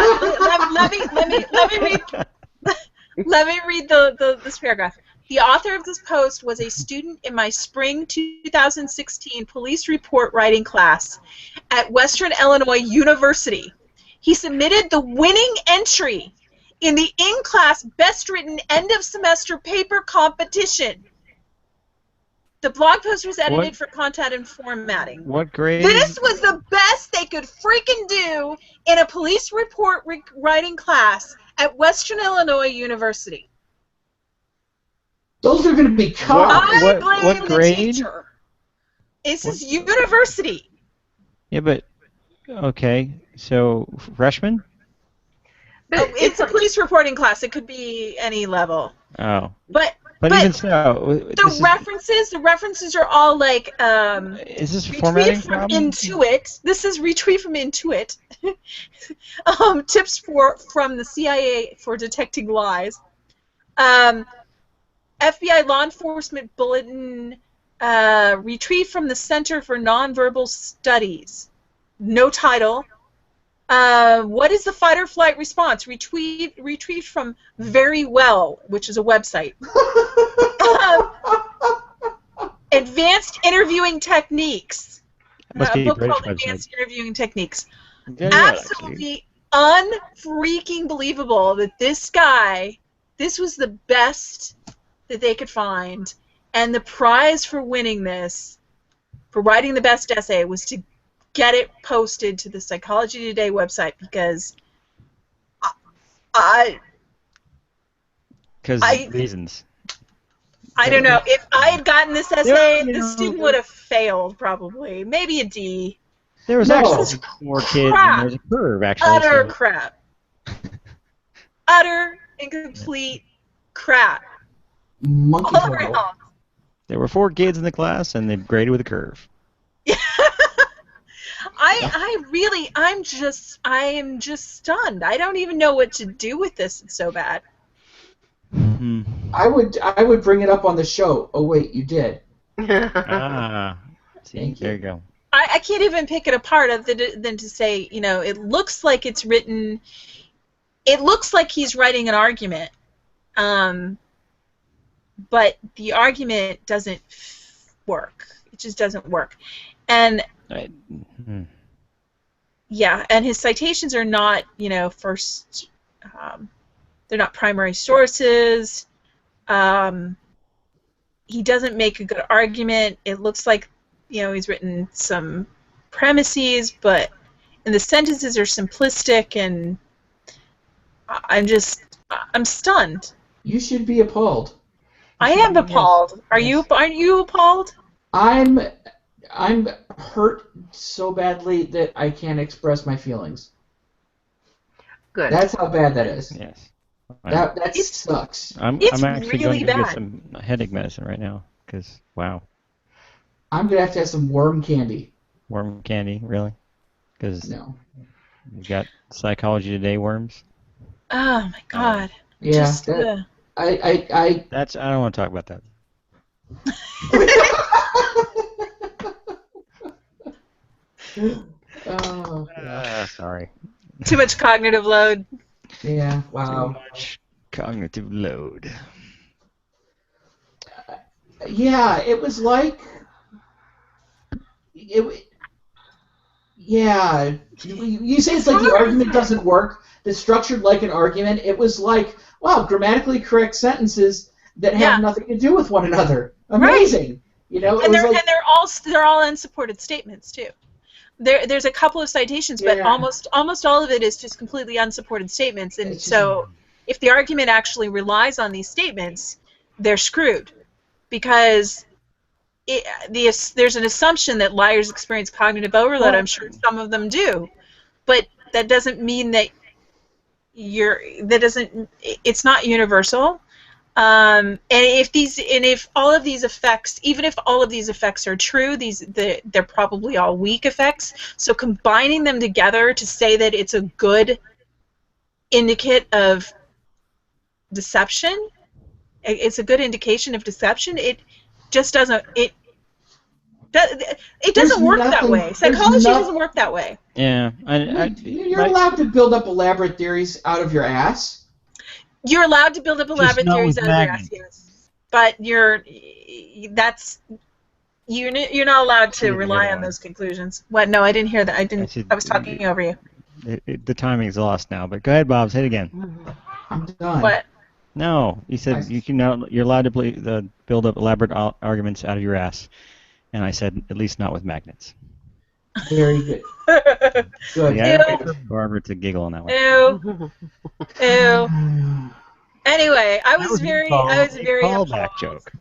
S1: Let me read this paragraph. The author of this post was a student in my spring 2016 police report writing class at Western Illinois University. He submitted the winning entry in the in-class best-written end-of-semester paper competition. The blog post was edited for content and formatting.
S2: What grade?
S1: This was the best they could freaking do in a police report writing class at Western Illinois University.
S3: Those are going to be caught.
S1: I blame
S2: what grade?
S1: the teacher. This is university.
S2: Yeah, but okay. So freshman?
S1: It's a police reporting class. It could be any level.
S2: Oh.
S1: But
S2: even so,
S1: the references are all like
S2: is this a formatting problem?
S1: Intuit. This is retrieved from Intuit. Tips from the CIA for detecting lies. FBI law enforcement bulletin retrieved from the Center for Nonverbal Studies. No title. What is the fight-or-flight response? Retrieved from Very Well, which is a website. Advanced Interviewing Techniques. A book called Advanced Interviewing Techniques. Absolutely unfreaking believable that this was the best that they could find, and the prize for winning this, for writing the best essay, was to get it posted to the Psychology Today website, because
S2: reasons.
S1: I don't know. If I had gotten this essay, this student would have failed, probably. Maybe a D.
S2: There was actually 4 kids, and there's a curve, actually.
S1: Utter crap. Utter and complete crap.
S3: Monkey
S1: all around.
S2: There were 4 kids in the class, and they graded with a curve.
S1: I am just stunned. I don't even know what to do with this. It's so bad.
S2: Mm-hmm.
S3: I would bring it up on the show. Oh wait, you did.
S2: See, there you go.
S1: I can't even pick it apart other than to say, it looks like it's written. It looks like he's writing an argument, but the argument doesn't work. It just doesn't work, and. Yeah, and his citations are not, they're not primary sources. He doesn't make a good argument. It looks like, he's written some premises, and the sentences are simplistic, and I'm stunned.
S3: You should be appalled.
S1: I am appalled. Aren't you appalled?
S3: I'm hurt so badly that I can't express my feelings.
S4: Good.
S3: That's how bad that is.
S2: Yes.
S3: That sucks.
S2: I'm actually
S1: really
S2: going to
S1: bad.
S2: get some headache medicine right now because wow.
S3: I'm gonna have to have some worm candy.
S2: Worm candy, really? Because
S3: No.
S2: you got Psychology Today worms.
S1: Oh my God.
S3: Yeah.
S1: I
S2: don't want to talk about that.
S3: Oh.
S2: Sorry.
S1: Too much cognitive load.
S3: Yeah. Wow.
S2: Too much cognitive load.
S3: Yeah, it was like Yeah, you say it's like the argument doesn't work. It's structured like an argument. It was like, wow, grammatically correct sentences that have nothing to do with one another. Amazing. Right. You know,
S1: and they're all unsupported statements too. There's a couple of citations, but almost all of it is just completely unsupported statements. And so if the argument actually relies on these statements, they're screwed because there's an assumption that liars experience cognitive overload. I'm sure some of them do, but that doesn't mean that it's not universal. And if all of these effects, even if all of these effects are true, they're probably all weak effects. So combining them together to say that it's a good indicate of deception, it's a good indication of deception. It just doesn't. It doesn't work that way. Psychology doesn't work that way.
S2: Yeah,
S3: you're allowed to build up elaborate theories out of your ass.
S1: You're allowed to build up elaborate theories out of your ass, yes. But you're not allowed to rely on those conclusions. What? No, I didn't hear that. I was talking over you.
S2: The timing's lost now. But go ahead, Bob. Say it again.
S3: I'm done.
S1: What?
S2: No, you said you're allowed to build up elaborate arguments out of your ass, and I said at least not with magnets.
S3: Very good. Good.
S2: Yeah, Barbara to giggle on that one.
S1: Ew. Ew. Anyway, I was very
S2: callback joke.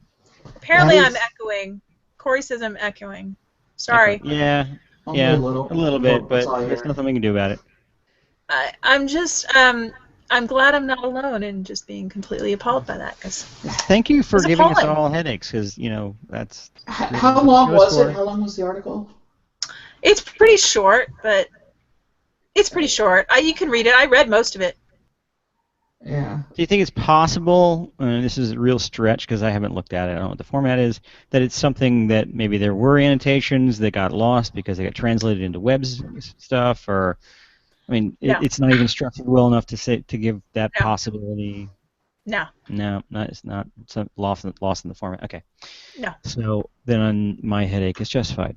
S1: Apparently, I'm echoing. Corey says I'm echoing. Sorry.
S2: Yeah. A little bit, but there's nothing we can do about it.
S1: I'm glad I'm not alone and just being completely appalled by that.
S2: Thank you for giving us all headaches, because that's.
S3: How long was it? How long was the article?
S1: It's pretty short, but it's pretty short. You can read it. I read most of it.
S3: Yeah.
S2: Do you think it's possible, and this is a real stretch because I haven't looked at it, I don't know what the format is, that it's something that maybe there were annotations that got lost because they got translated into web stuff, or, I mean, it's not even structured well enough to give that possibility?
S1: No.
S2: No, it's not. It's lost in the format. Okay.
S1: No.
S2: So then my headache is justified.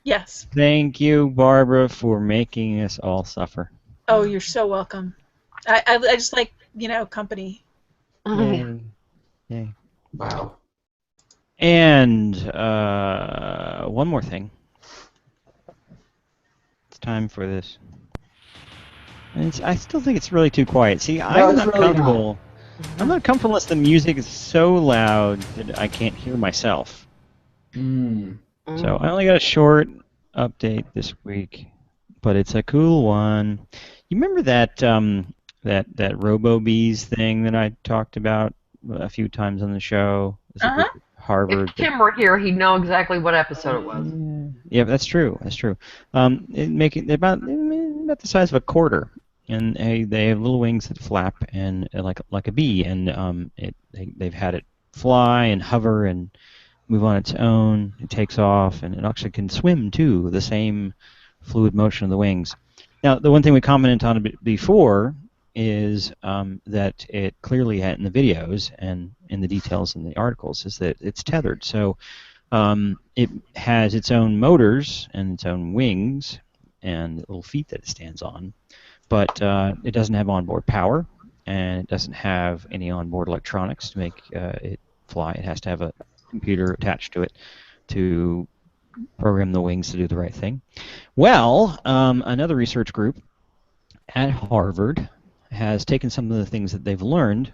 S1: Yes.
S2: Thank you, Barbara, for making us all suffer.
S1: Oh, you're so welcome. I just like, company.
S2: Yay.
S3: Wow.
S2: And one more thing. It's time for this. And I still think it's really too quiet. See, I'm not comfortable. I'm not comfortable unless the music is so loud that I can't hear myself. So I only got a short update this week, but it's a cool one. You remember that that RoboBees thing that I talked about a few times on the show? Harvard.
S4: If Tim were here, he'd know exactly what episode it was.
S2: Yeah, that's true. That's true. They're about the size of a quarter, and they have little wings that flap and like a bee, and they've had it fly and hover and move on its own. It takes off, and it actually can swim too. The same fluid motion of the wings. Now, the one thing we commented on a bit before is that it clearly had in the videos and in the details in the articles is that it's tethered. So it has its own motors and its own wings and little feet that it stands on, but it doesn't have onboard power, and it doesn't have any onboard electronics to make it fly. It has to have a computer attached to it to program the wings to do the right thing. Well, another research group at Harvard has taken some of the things that they've learned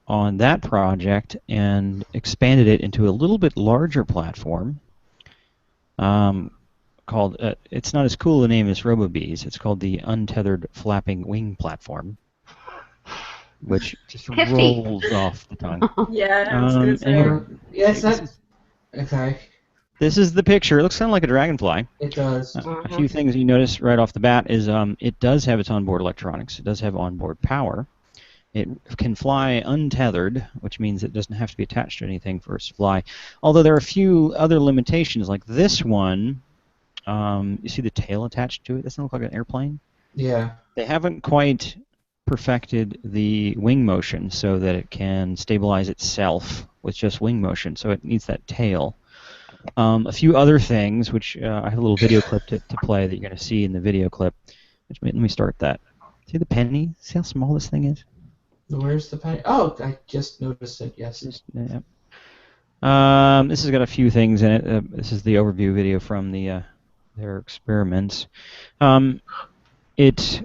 S2: on that project and expanded it into a little bit larger platform called, it's not as cool a name as RoboBees, it's called the Untethered Flapping Wing Platform, which just rolls off the tongue.
S1: Yeah, I was going to say.
S3: Yes, that's... Okay.
S2: This is the picture. It looks kind of like a dragonfly.
S3: It does.
S2: A few things you notice right off the bat is it does have its onboard electronics. It does have onboard power. It can fly untethered, which means it doesn't have to be attached to anything for it to fly. Although there are a few other limitations, like this one. You see the tail attached to it? Doesn't it look like an airplane?
S3: Yeah.
S2: They haven't quite perfected the wing motion so that it can stabilize itself with just wing motion, so it needs that tail. A few other things, which I have a little video clip to play that you're going to see in the video clip. Let me start that. See the penny? See how small this thing is?
S3: Where's the penny? Oh, I just noticed it, yes.
S2: Yeah. This has got a few things in it. This is the overview video from their experiments. It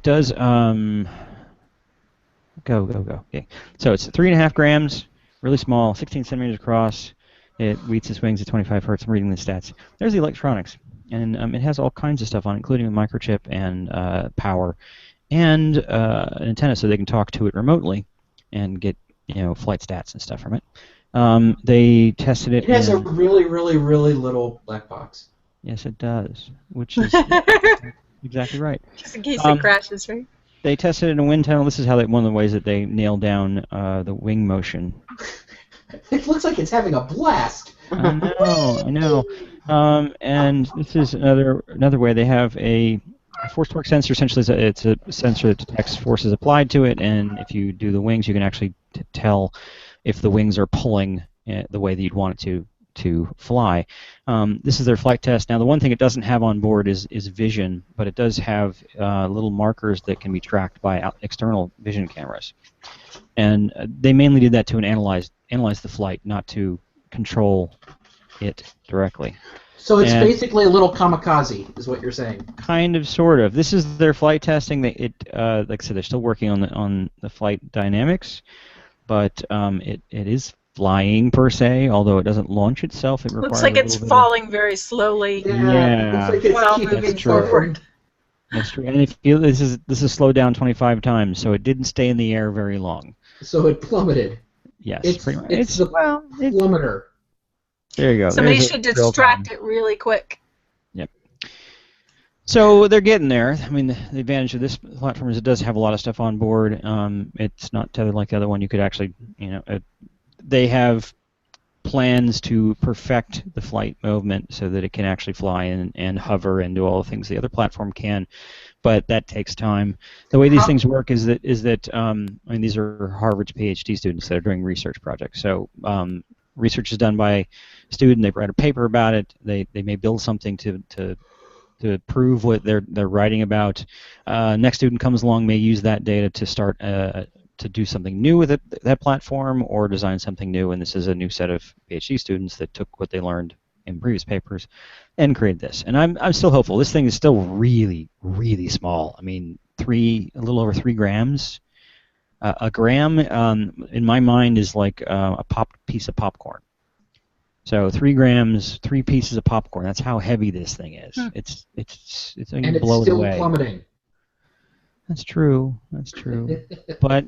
S2: does go. Okay. So it's 3.5 grams, really small, 16 centimeters across. It reads its wings at 25 hertz. I'm reading the stats. There's the electronics, and it has all kinds of stuff on it, including a microchip and power, and an antenna so they can talk to it remotely and get flight stats and stuff from it. They tested it.
S3: It has a really, really, really little black box.
S2: Yes, it does, which is exactly right.
S1: Just in case it crashes, right?
S2: They tested it in a wind tunnel. This is how one of the ways that they nailed down the wing motion.
S3: It looks like it's having a blast.
S2: I know. And this is another way. They have a force torque sensor. Essentially, it's a sensor that detects forces applied to it, and if you do the wings, you can actually tell if the wings are pulling the way that you'd want it to fly. This is their flight test. Now, the one thing it doesn't have on board is vision, but it does have little markers that can be tracked by external vision cameras. And they mainly did that to analyze the flight, not to control it directly.
S3: So it's basically a little kamikaze, is what you're saying.
S2: Kind of, sort of. This is their flight testing. Like I said, they're still working on the flight dynamics, but it is flying per se, although it doesn't launch itself. It requires
S1: looks like it's falling very slowly.
S3: Yeah. Looks like it's keeping forward.
S2: That's true. And this is slowed down 25 times, so it didn't stay in the air very long.
S3: So it plummeted.
S2: Yes, pretty much.
S3: It's the plummeter.
S2: There you go.
S1: Somebody should distract it really quick.
S2: Yep. So they're getting there. I mean, the advantage of this platform is it does have a lot of stuff on board. It's not tethered like the other one. You could actually, they have plans to perfect the flight movement so that it can actually fly and hover and do all the things the other platform can, but that takes time. The way these things work is that these are Harvard's PhD students that are doing research projects. So research is done by a student. They write a paper about it. They may build something to prove what they're writing about. Next student comes along, may use that data to start to do something new with that platform or design something new, and this is a new set of PhD students that took what they learned in previous papers and created this. And I'm still hopeful. This thing is still really, really small. I mean, a little over 3 grams. A gram, in my mind, is like a piece of popcorn. So 3 grams, 3 pieces of popcorn. That's how heavy this thing is. It's
S3: and it's still plummeting.
S2: That's true. That's true. But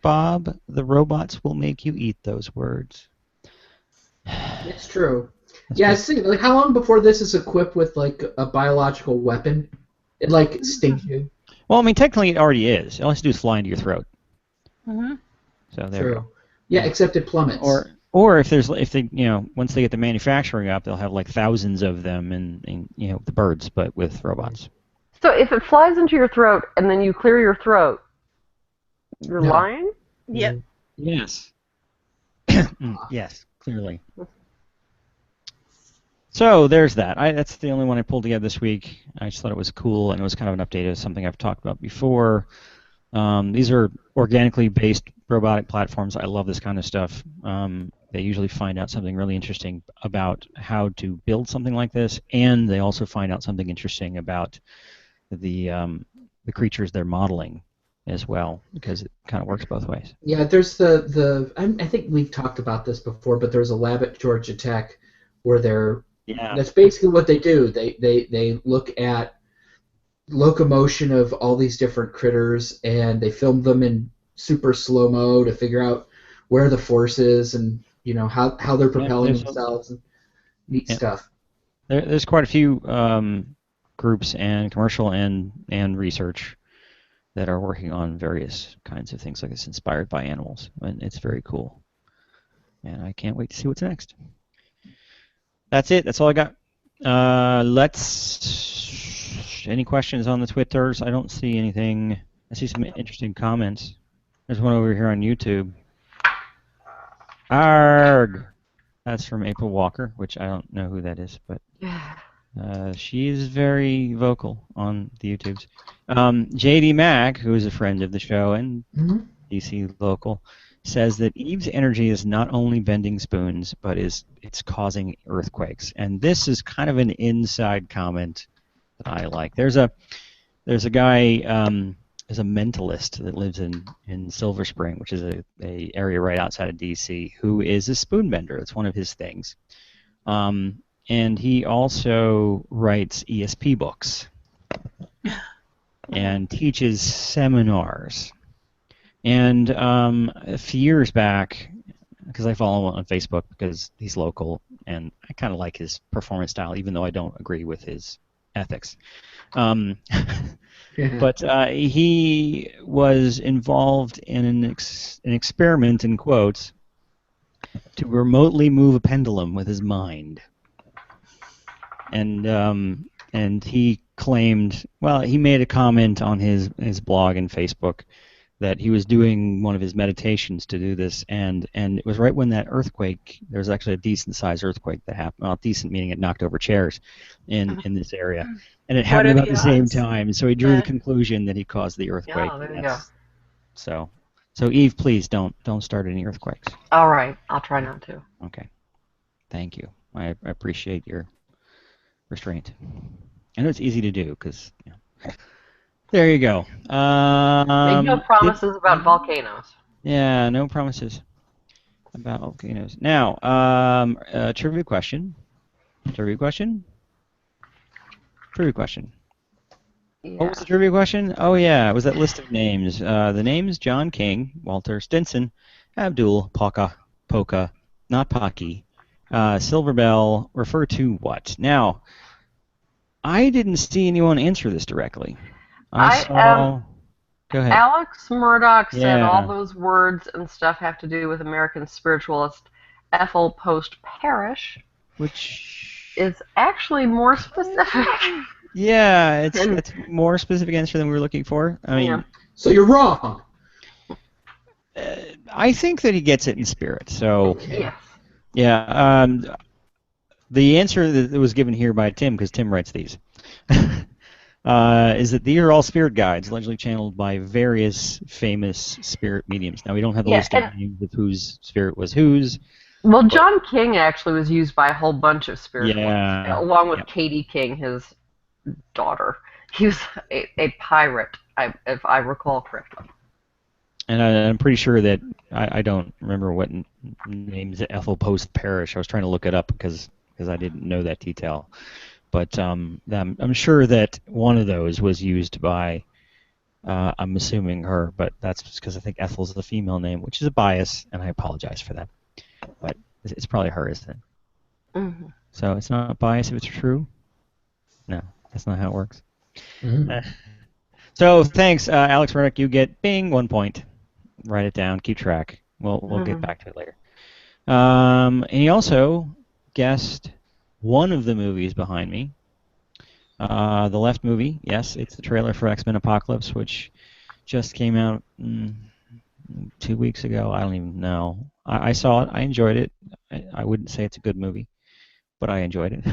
S2: Bob, the robots will make you eat those words.
S3: It's true. See, like how long before this is equipped with like a biological weapon? It stings you.
S2: Well, I mean, technically it already is. All it has to do is fly into your throat.
S1: Mm-hmm.
S2: So there you go.
S3: Yeah, except it plummets.
S2: Or if they once they get the manufacturing up, they'll have like thousands of them and the birds, but with robots.
S4: So if it flies into your throat and then you clear your throat, you're lying?
S1: Yep.
S2: Yes. Yes, clearly. So there's that. That's the only one I pulled together this week. I just thought it was cool, and it was kind of an update of something I've talked about before. These are organically based robotic platforms. I love this kind of stuff. They usually find out something really interesting about how to build something like this, and they also find out something interesting about the creatures they're modeling. as well, because it kind of works both ways.
S3: Yeah, there's I think we've talked about this before, but there's a lab at Georgia Tech where that's basically what they do. They look at locomotion of all these different critters, and they film them in super slow-mo to figure out where the force is and how they're propelling themselves and neat stuff.
S2: There's quite a few groups and commercial and research that are working on various kinds of things like this inspired by animals, and it's very cool. And I can't wait to see what's next. That's it. That's all I got. Any questions on the Twitters? I don't see anything. I see some interesting comments. There's one over here on YouTube. Arg! That's from April Walker, which I don't know who that is, but she is very vocal on the YouTubes. JD Mack, who is a friend of the show and DC local, says that Eve's energy is not only bending spoons, but it's causing earthquakes. And this is kind of an inside comment that I like. There's a guy, there's a mentalist that lives in Silver Spring, which is a area right outside of DC, who is a spoon bender. That's one of his things. And he also writes ESP books and teaches seminars. And a few years back, because I follow him on Facebook because he's local, and I kind of like his performance style, even though I don't agree with his ethics. But he was involved in an experiment, in quotes, to remotely move a pendulum with his mind. And he claimed, well, he made a comment on his blog and Facebook that he was doing one of his meditations to do this, and it was right when that earthquake, there was actually a decent-sized earthquake that happened. Well, decent meaning it knocked over chairs in this area. And it happened about the same time, so he drew the conclusion that he caused the earthquake.
S4: Oh, there you go.
S2: So Eve, please don't start any earthquakes.
S4: All right, I'll try not to.
S2: Okay. Thank you. I appreciate your restraint. I know it's easy to do, because... There you go.
S4: Make no promises about volcanoes.
S2: Yeah, no promises about volcanoes. Now, trivia question. Yeah. What was the trivia question? Oh, yeah, it was that list of names. The names: John King, Walter Stinson, Abdul, Polka, not Pocky, Silverbell, refer to what? Now, I didn't see anyone answer this directly. Go ahead.
S4: Alex Murdoch said all those words and stuff have to do with American spiritualist Ethel Post Parrish,
S2: which
S4: is actually more specific.
S2: Yeah, it's more specific answer than we were looking for. I mean,
S3: so you're wrong.
S2: I think that he gets it in spirit. So
S4: yes.
S2: Yeah. The answer that was given here by Tim, because Tim writes these. Is that these are all spirit guides, allegedly channeled by various famous spirit mediums. Now, we don't have the list of names of whose spirit was whose.
S4: Well, John King actually was used by a whole bunch of spiritualists, along with Katie King, his daughter. He was a pirate, if I recall correctly.
S2: And I'm pretty sure that, I don't remember what names Ethel Post Parish. I was trying to look it up because I didn't know that detail. But I'm sure that one of those was used by, I'm assuming her, but that's because I think Ethel's the female name, which is a bias, and I apologize for that. But it's probably her, isn't it?
S4: Mm-hmm.
S2: So it's not bias if it's true? No, that's not how it works.
S3: Mm-hmm.
S2: So thanks, Alex Murdoch. You get, bing, 1 point. Write it down. Keep track. We'll get back to it later. And he also guessed one of the movies behind me. The left movie, yes, it's the trailer for X-Men Apocalypse, which just came out 2 weeks ago. I don't even know. I saw it. I enjoyed it. I wouldn't say it's a good movie, but I enjoyed it.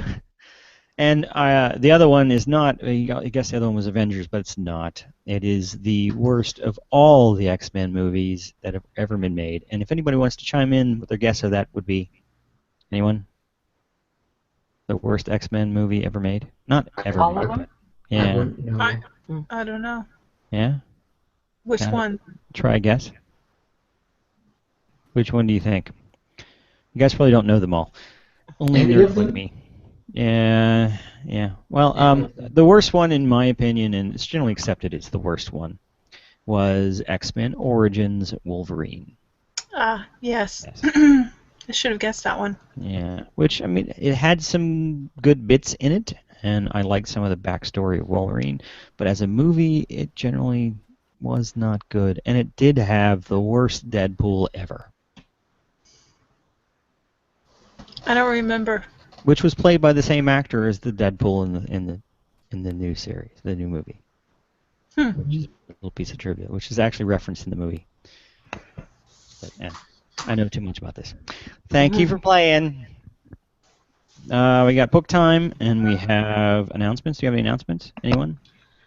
S2: And the other one is not, I guess the other one was Avengers, but it's not. It is the worst of all the X-Men movies that have ever been made. And if anybody wants to chime in, what their guess of that would be, anyone? The worst X-Men movie ever made? Not ever
S4: all
S2: made,
S4: of them?
S2: but yeah.
S1: I don't know.
S2: Yeah?
S1: Which one?
S2: Try a guess. Which one do you think? You guys probably don't know them all. Only nerds like me. Yeah. Well, the worst one, in my opinion, and it's generally accepted it's the worst one, was X-Men Origins Wolverine.
S1: Yes. I should have guessed that one.
S2: Yeah, which, I mean, it had some good bits in it, and I liked some of the backstory of Wolverine, but as a movie, it generally was not good, and it did have the worst Deadpool ever.
S1: I don't remember.
S2: Which was played by the same actor as the Deadpool in the new series, the new movie. Which is a little piece of trivia, which is actually referenced in the movie. But, I know too much about this. Thank you for playing. We got book time, and we have announcements. Do you have any announcements? Anyone?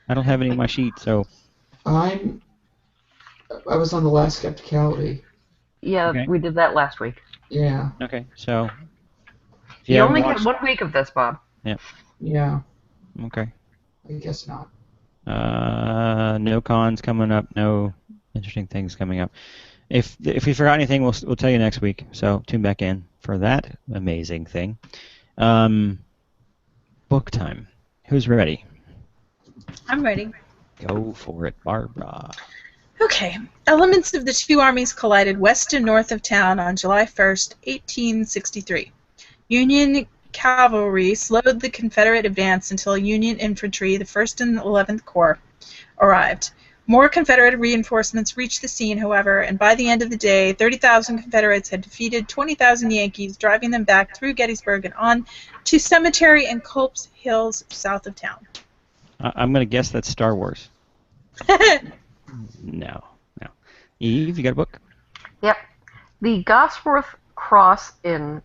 S2: I don't have any on my sheet, so...
S3: I was on the last Skepticality.
S4: Yeah, okay. We did that last week.
S3: Yeah.
S2: Okay, so...
S4: You only get 1 week of this, Bob.
S2: Yeah.
S3: Yeah.
S2: Okay.
S3: I guess not.
S2: No cons coming up, no interesting things coming up. If we forgot anything, we'll tell you next week. So tune back in for that amazing thing. Book time. Who's ready?
S1: I'm ready.
S2: Go for it, Barbara.
S1: Okay. Elements of the two armies collided west and north of town on July 1st, 1863. Union cavalry slowed the Confederate advance until Union infantry, the 1st and 11th Corps, arrived. More Confederate reinforcements reached the scene, however, and by the end of the day, 30,000 Confederates had defeated 20,000 Yankees, driving them back through Gettysburg and on to Cemetery and Culp's Hills south of town.
S2: I'm going to guess that's Star Wars. No. Eve, you got a book?
S4: Yep. The Gosforth Cross in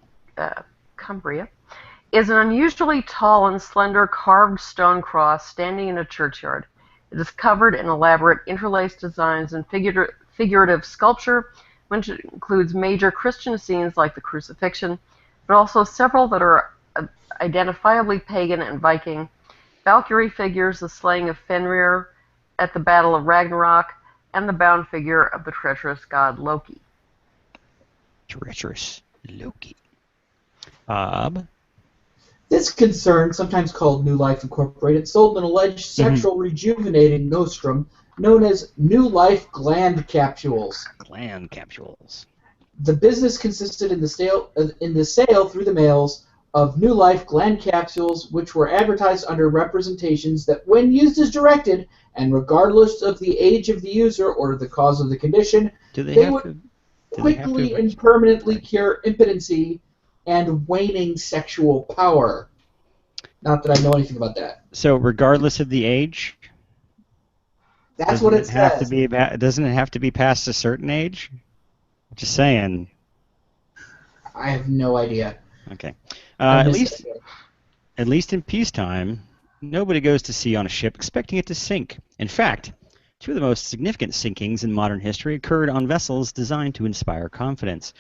S4: Cumbria is an unusually tall and slender carved stone cross standing in a churchyard. It is covered in elaborate interlaced designs and figurative sculpture, which includes major Christian scenes like the Crucifixion, but also several that are identifiably pagan and Viking, Valkyrie figures, the slaying of Fenrir at the Battle of Ragnarok, and the bound figure of the treacherous god Loki.
S2: Treacherous Loki. Bob?
S3: This concern, sometimes called New Life Incorporated, sold an alleged sexual rejuvenating nostrum known as New Life Gland Capsules.
S2: Gland Capsules.
S3: The business consisted in the sale through the mails of New Life Gland Capsules, which were advertised under representations that when used as directed, and regardless of the age of the user or the cause of the condition, they would quickly and permanently cure impotency and waning sexual power. Not that I know anything about that.
S2: So regardless of the age?
S3: That's what it says.
S2: Doesn't it have to be past a certain age? Just saying.
S3: I have no idea.
S2: Okay. At least in peacetime, nobody goes to sea on a ship expecting it to sink. In fact, two of the most significant sinkings in modern history occurred on vessels designed to inspire confidence.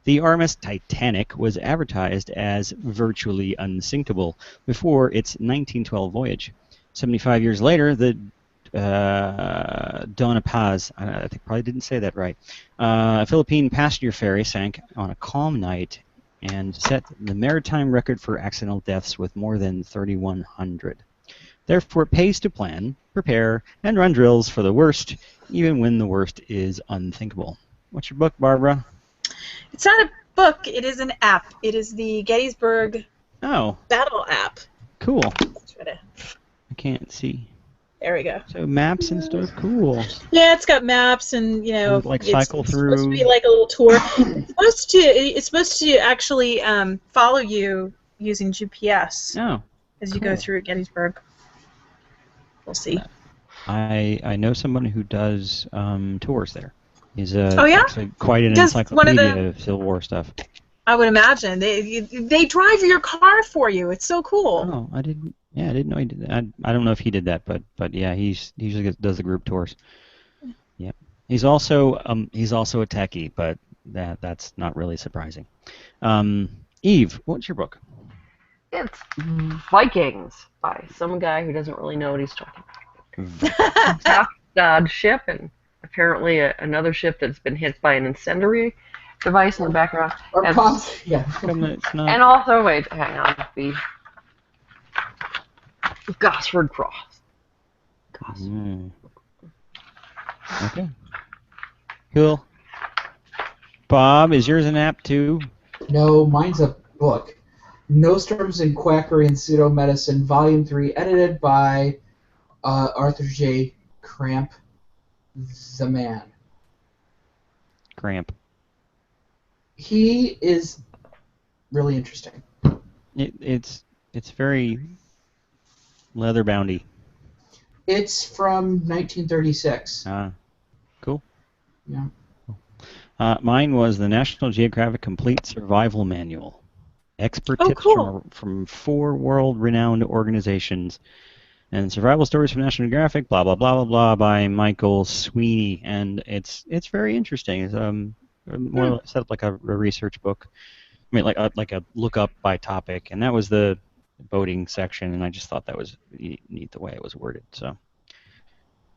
S2: The RMS Titanic was advertised as virtually unsinkable before its 1912 voyage. 75 years later, the Dona Paz, I think probably didn't say that right, a Philippine passenger ferry sank on a calm night and set the maritime record for accidental deaths with more than 3,100. Therefore, it pays to plan, prepare, and run drills for the worst, even when the worst is unthinkable. What's your book, Barbara?
S1: It's not a book. It is an app. It is the Gettysburg Battle app.
S2: Cool. I can't see.
S1: There we go.
S2: So maps and stuff. Cool.
S1: Yeah, it's got maps and
S2: like cycle through.
S1: It's supposed to be like a little tour. It's supposed to actually follow you using GPS. As you go through Gettysburg. We'll see.
S2: I know someone who does tours there. He's
S1: actually
S2: quite an encyclopedia of Civil War stuff.
S1: I would imagine they drive your car for you. It's so cool.
S2: Oh, I didn't know he did that. I don't know if he did that, but yeah, he usually does the group tours. Yeah, he's also a techie, but that's not really surprising. Eve, what's your book?
S4: It's Vikings by some guy who doesn't really know what he's talking about. Half Dodge ship and apparently another ship that's been hit by an incendiary device in the background.
S3: Or pops. Yeah.
S2: It's not.
S4: And also, wait, hang on, the Gosford Cross.
S2: Okay. Cool. Bob, is yours an app too?
S3: No, mine's a book. Nostrums and Quackery and Pseudo-Medicine, Volume 3, edited by Arthur J. Cramp, the man.
S2: Cramp.
S3: He is really interesting.
S2: It's very leather boundy.
S3: It's from 1936.
S2: Cool.
S3: Yeah.
S2: Mine was the National Geographic Complete Survival Manual. Expert tips from 4 world-renowned organizations. And survival stories from National Geographic, blah, blah, blah, blah, blah, by Michael Sweeney. And it's very interesting. It's more set up like a research book. I mean, like a look-up by topic. And that was the boating section, and I just thought that was neat the way it was worded. So,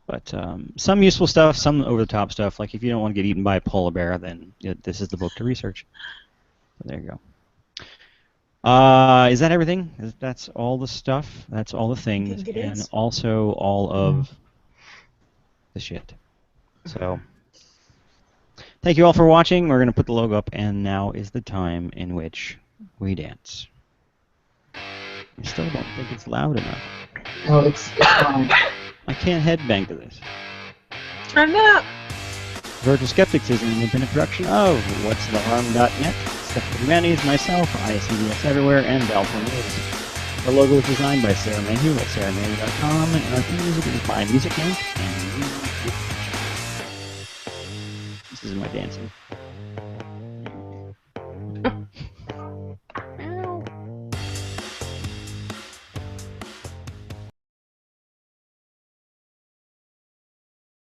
S2: but some useful stuff, some over-the-top stuff. Like if you don't want to get eaten by a polar bear, then this is the book to research. So there you go. Is that everything? That's all the stuff. That's all the things, and also all of the shit. So, thank you all for watching. We're gonna put the logo up, and now is the time in which we dance. I still don't think it's loud enough.
S3: No, it's fine.
S2: I can't headbang to this.
S1: Turn it up!
S2: Virtual Skeptics is an independent production of whatstheharm.net, Skeptic Humanities, myself, ICDS Everywhere, and Balfour News. The logo was designed by Sarah Mayhew at sarahmayhew.com, and our theme music is by Music Inc. and This is my dancing.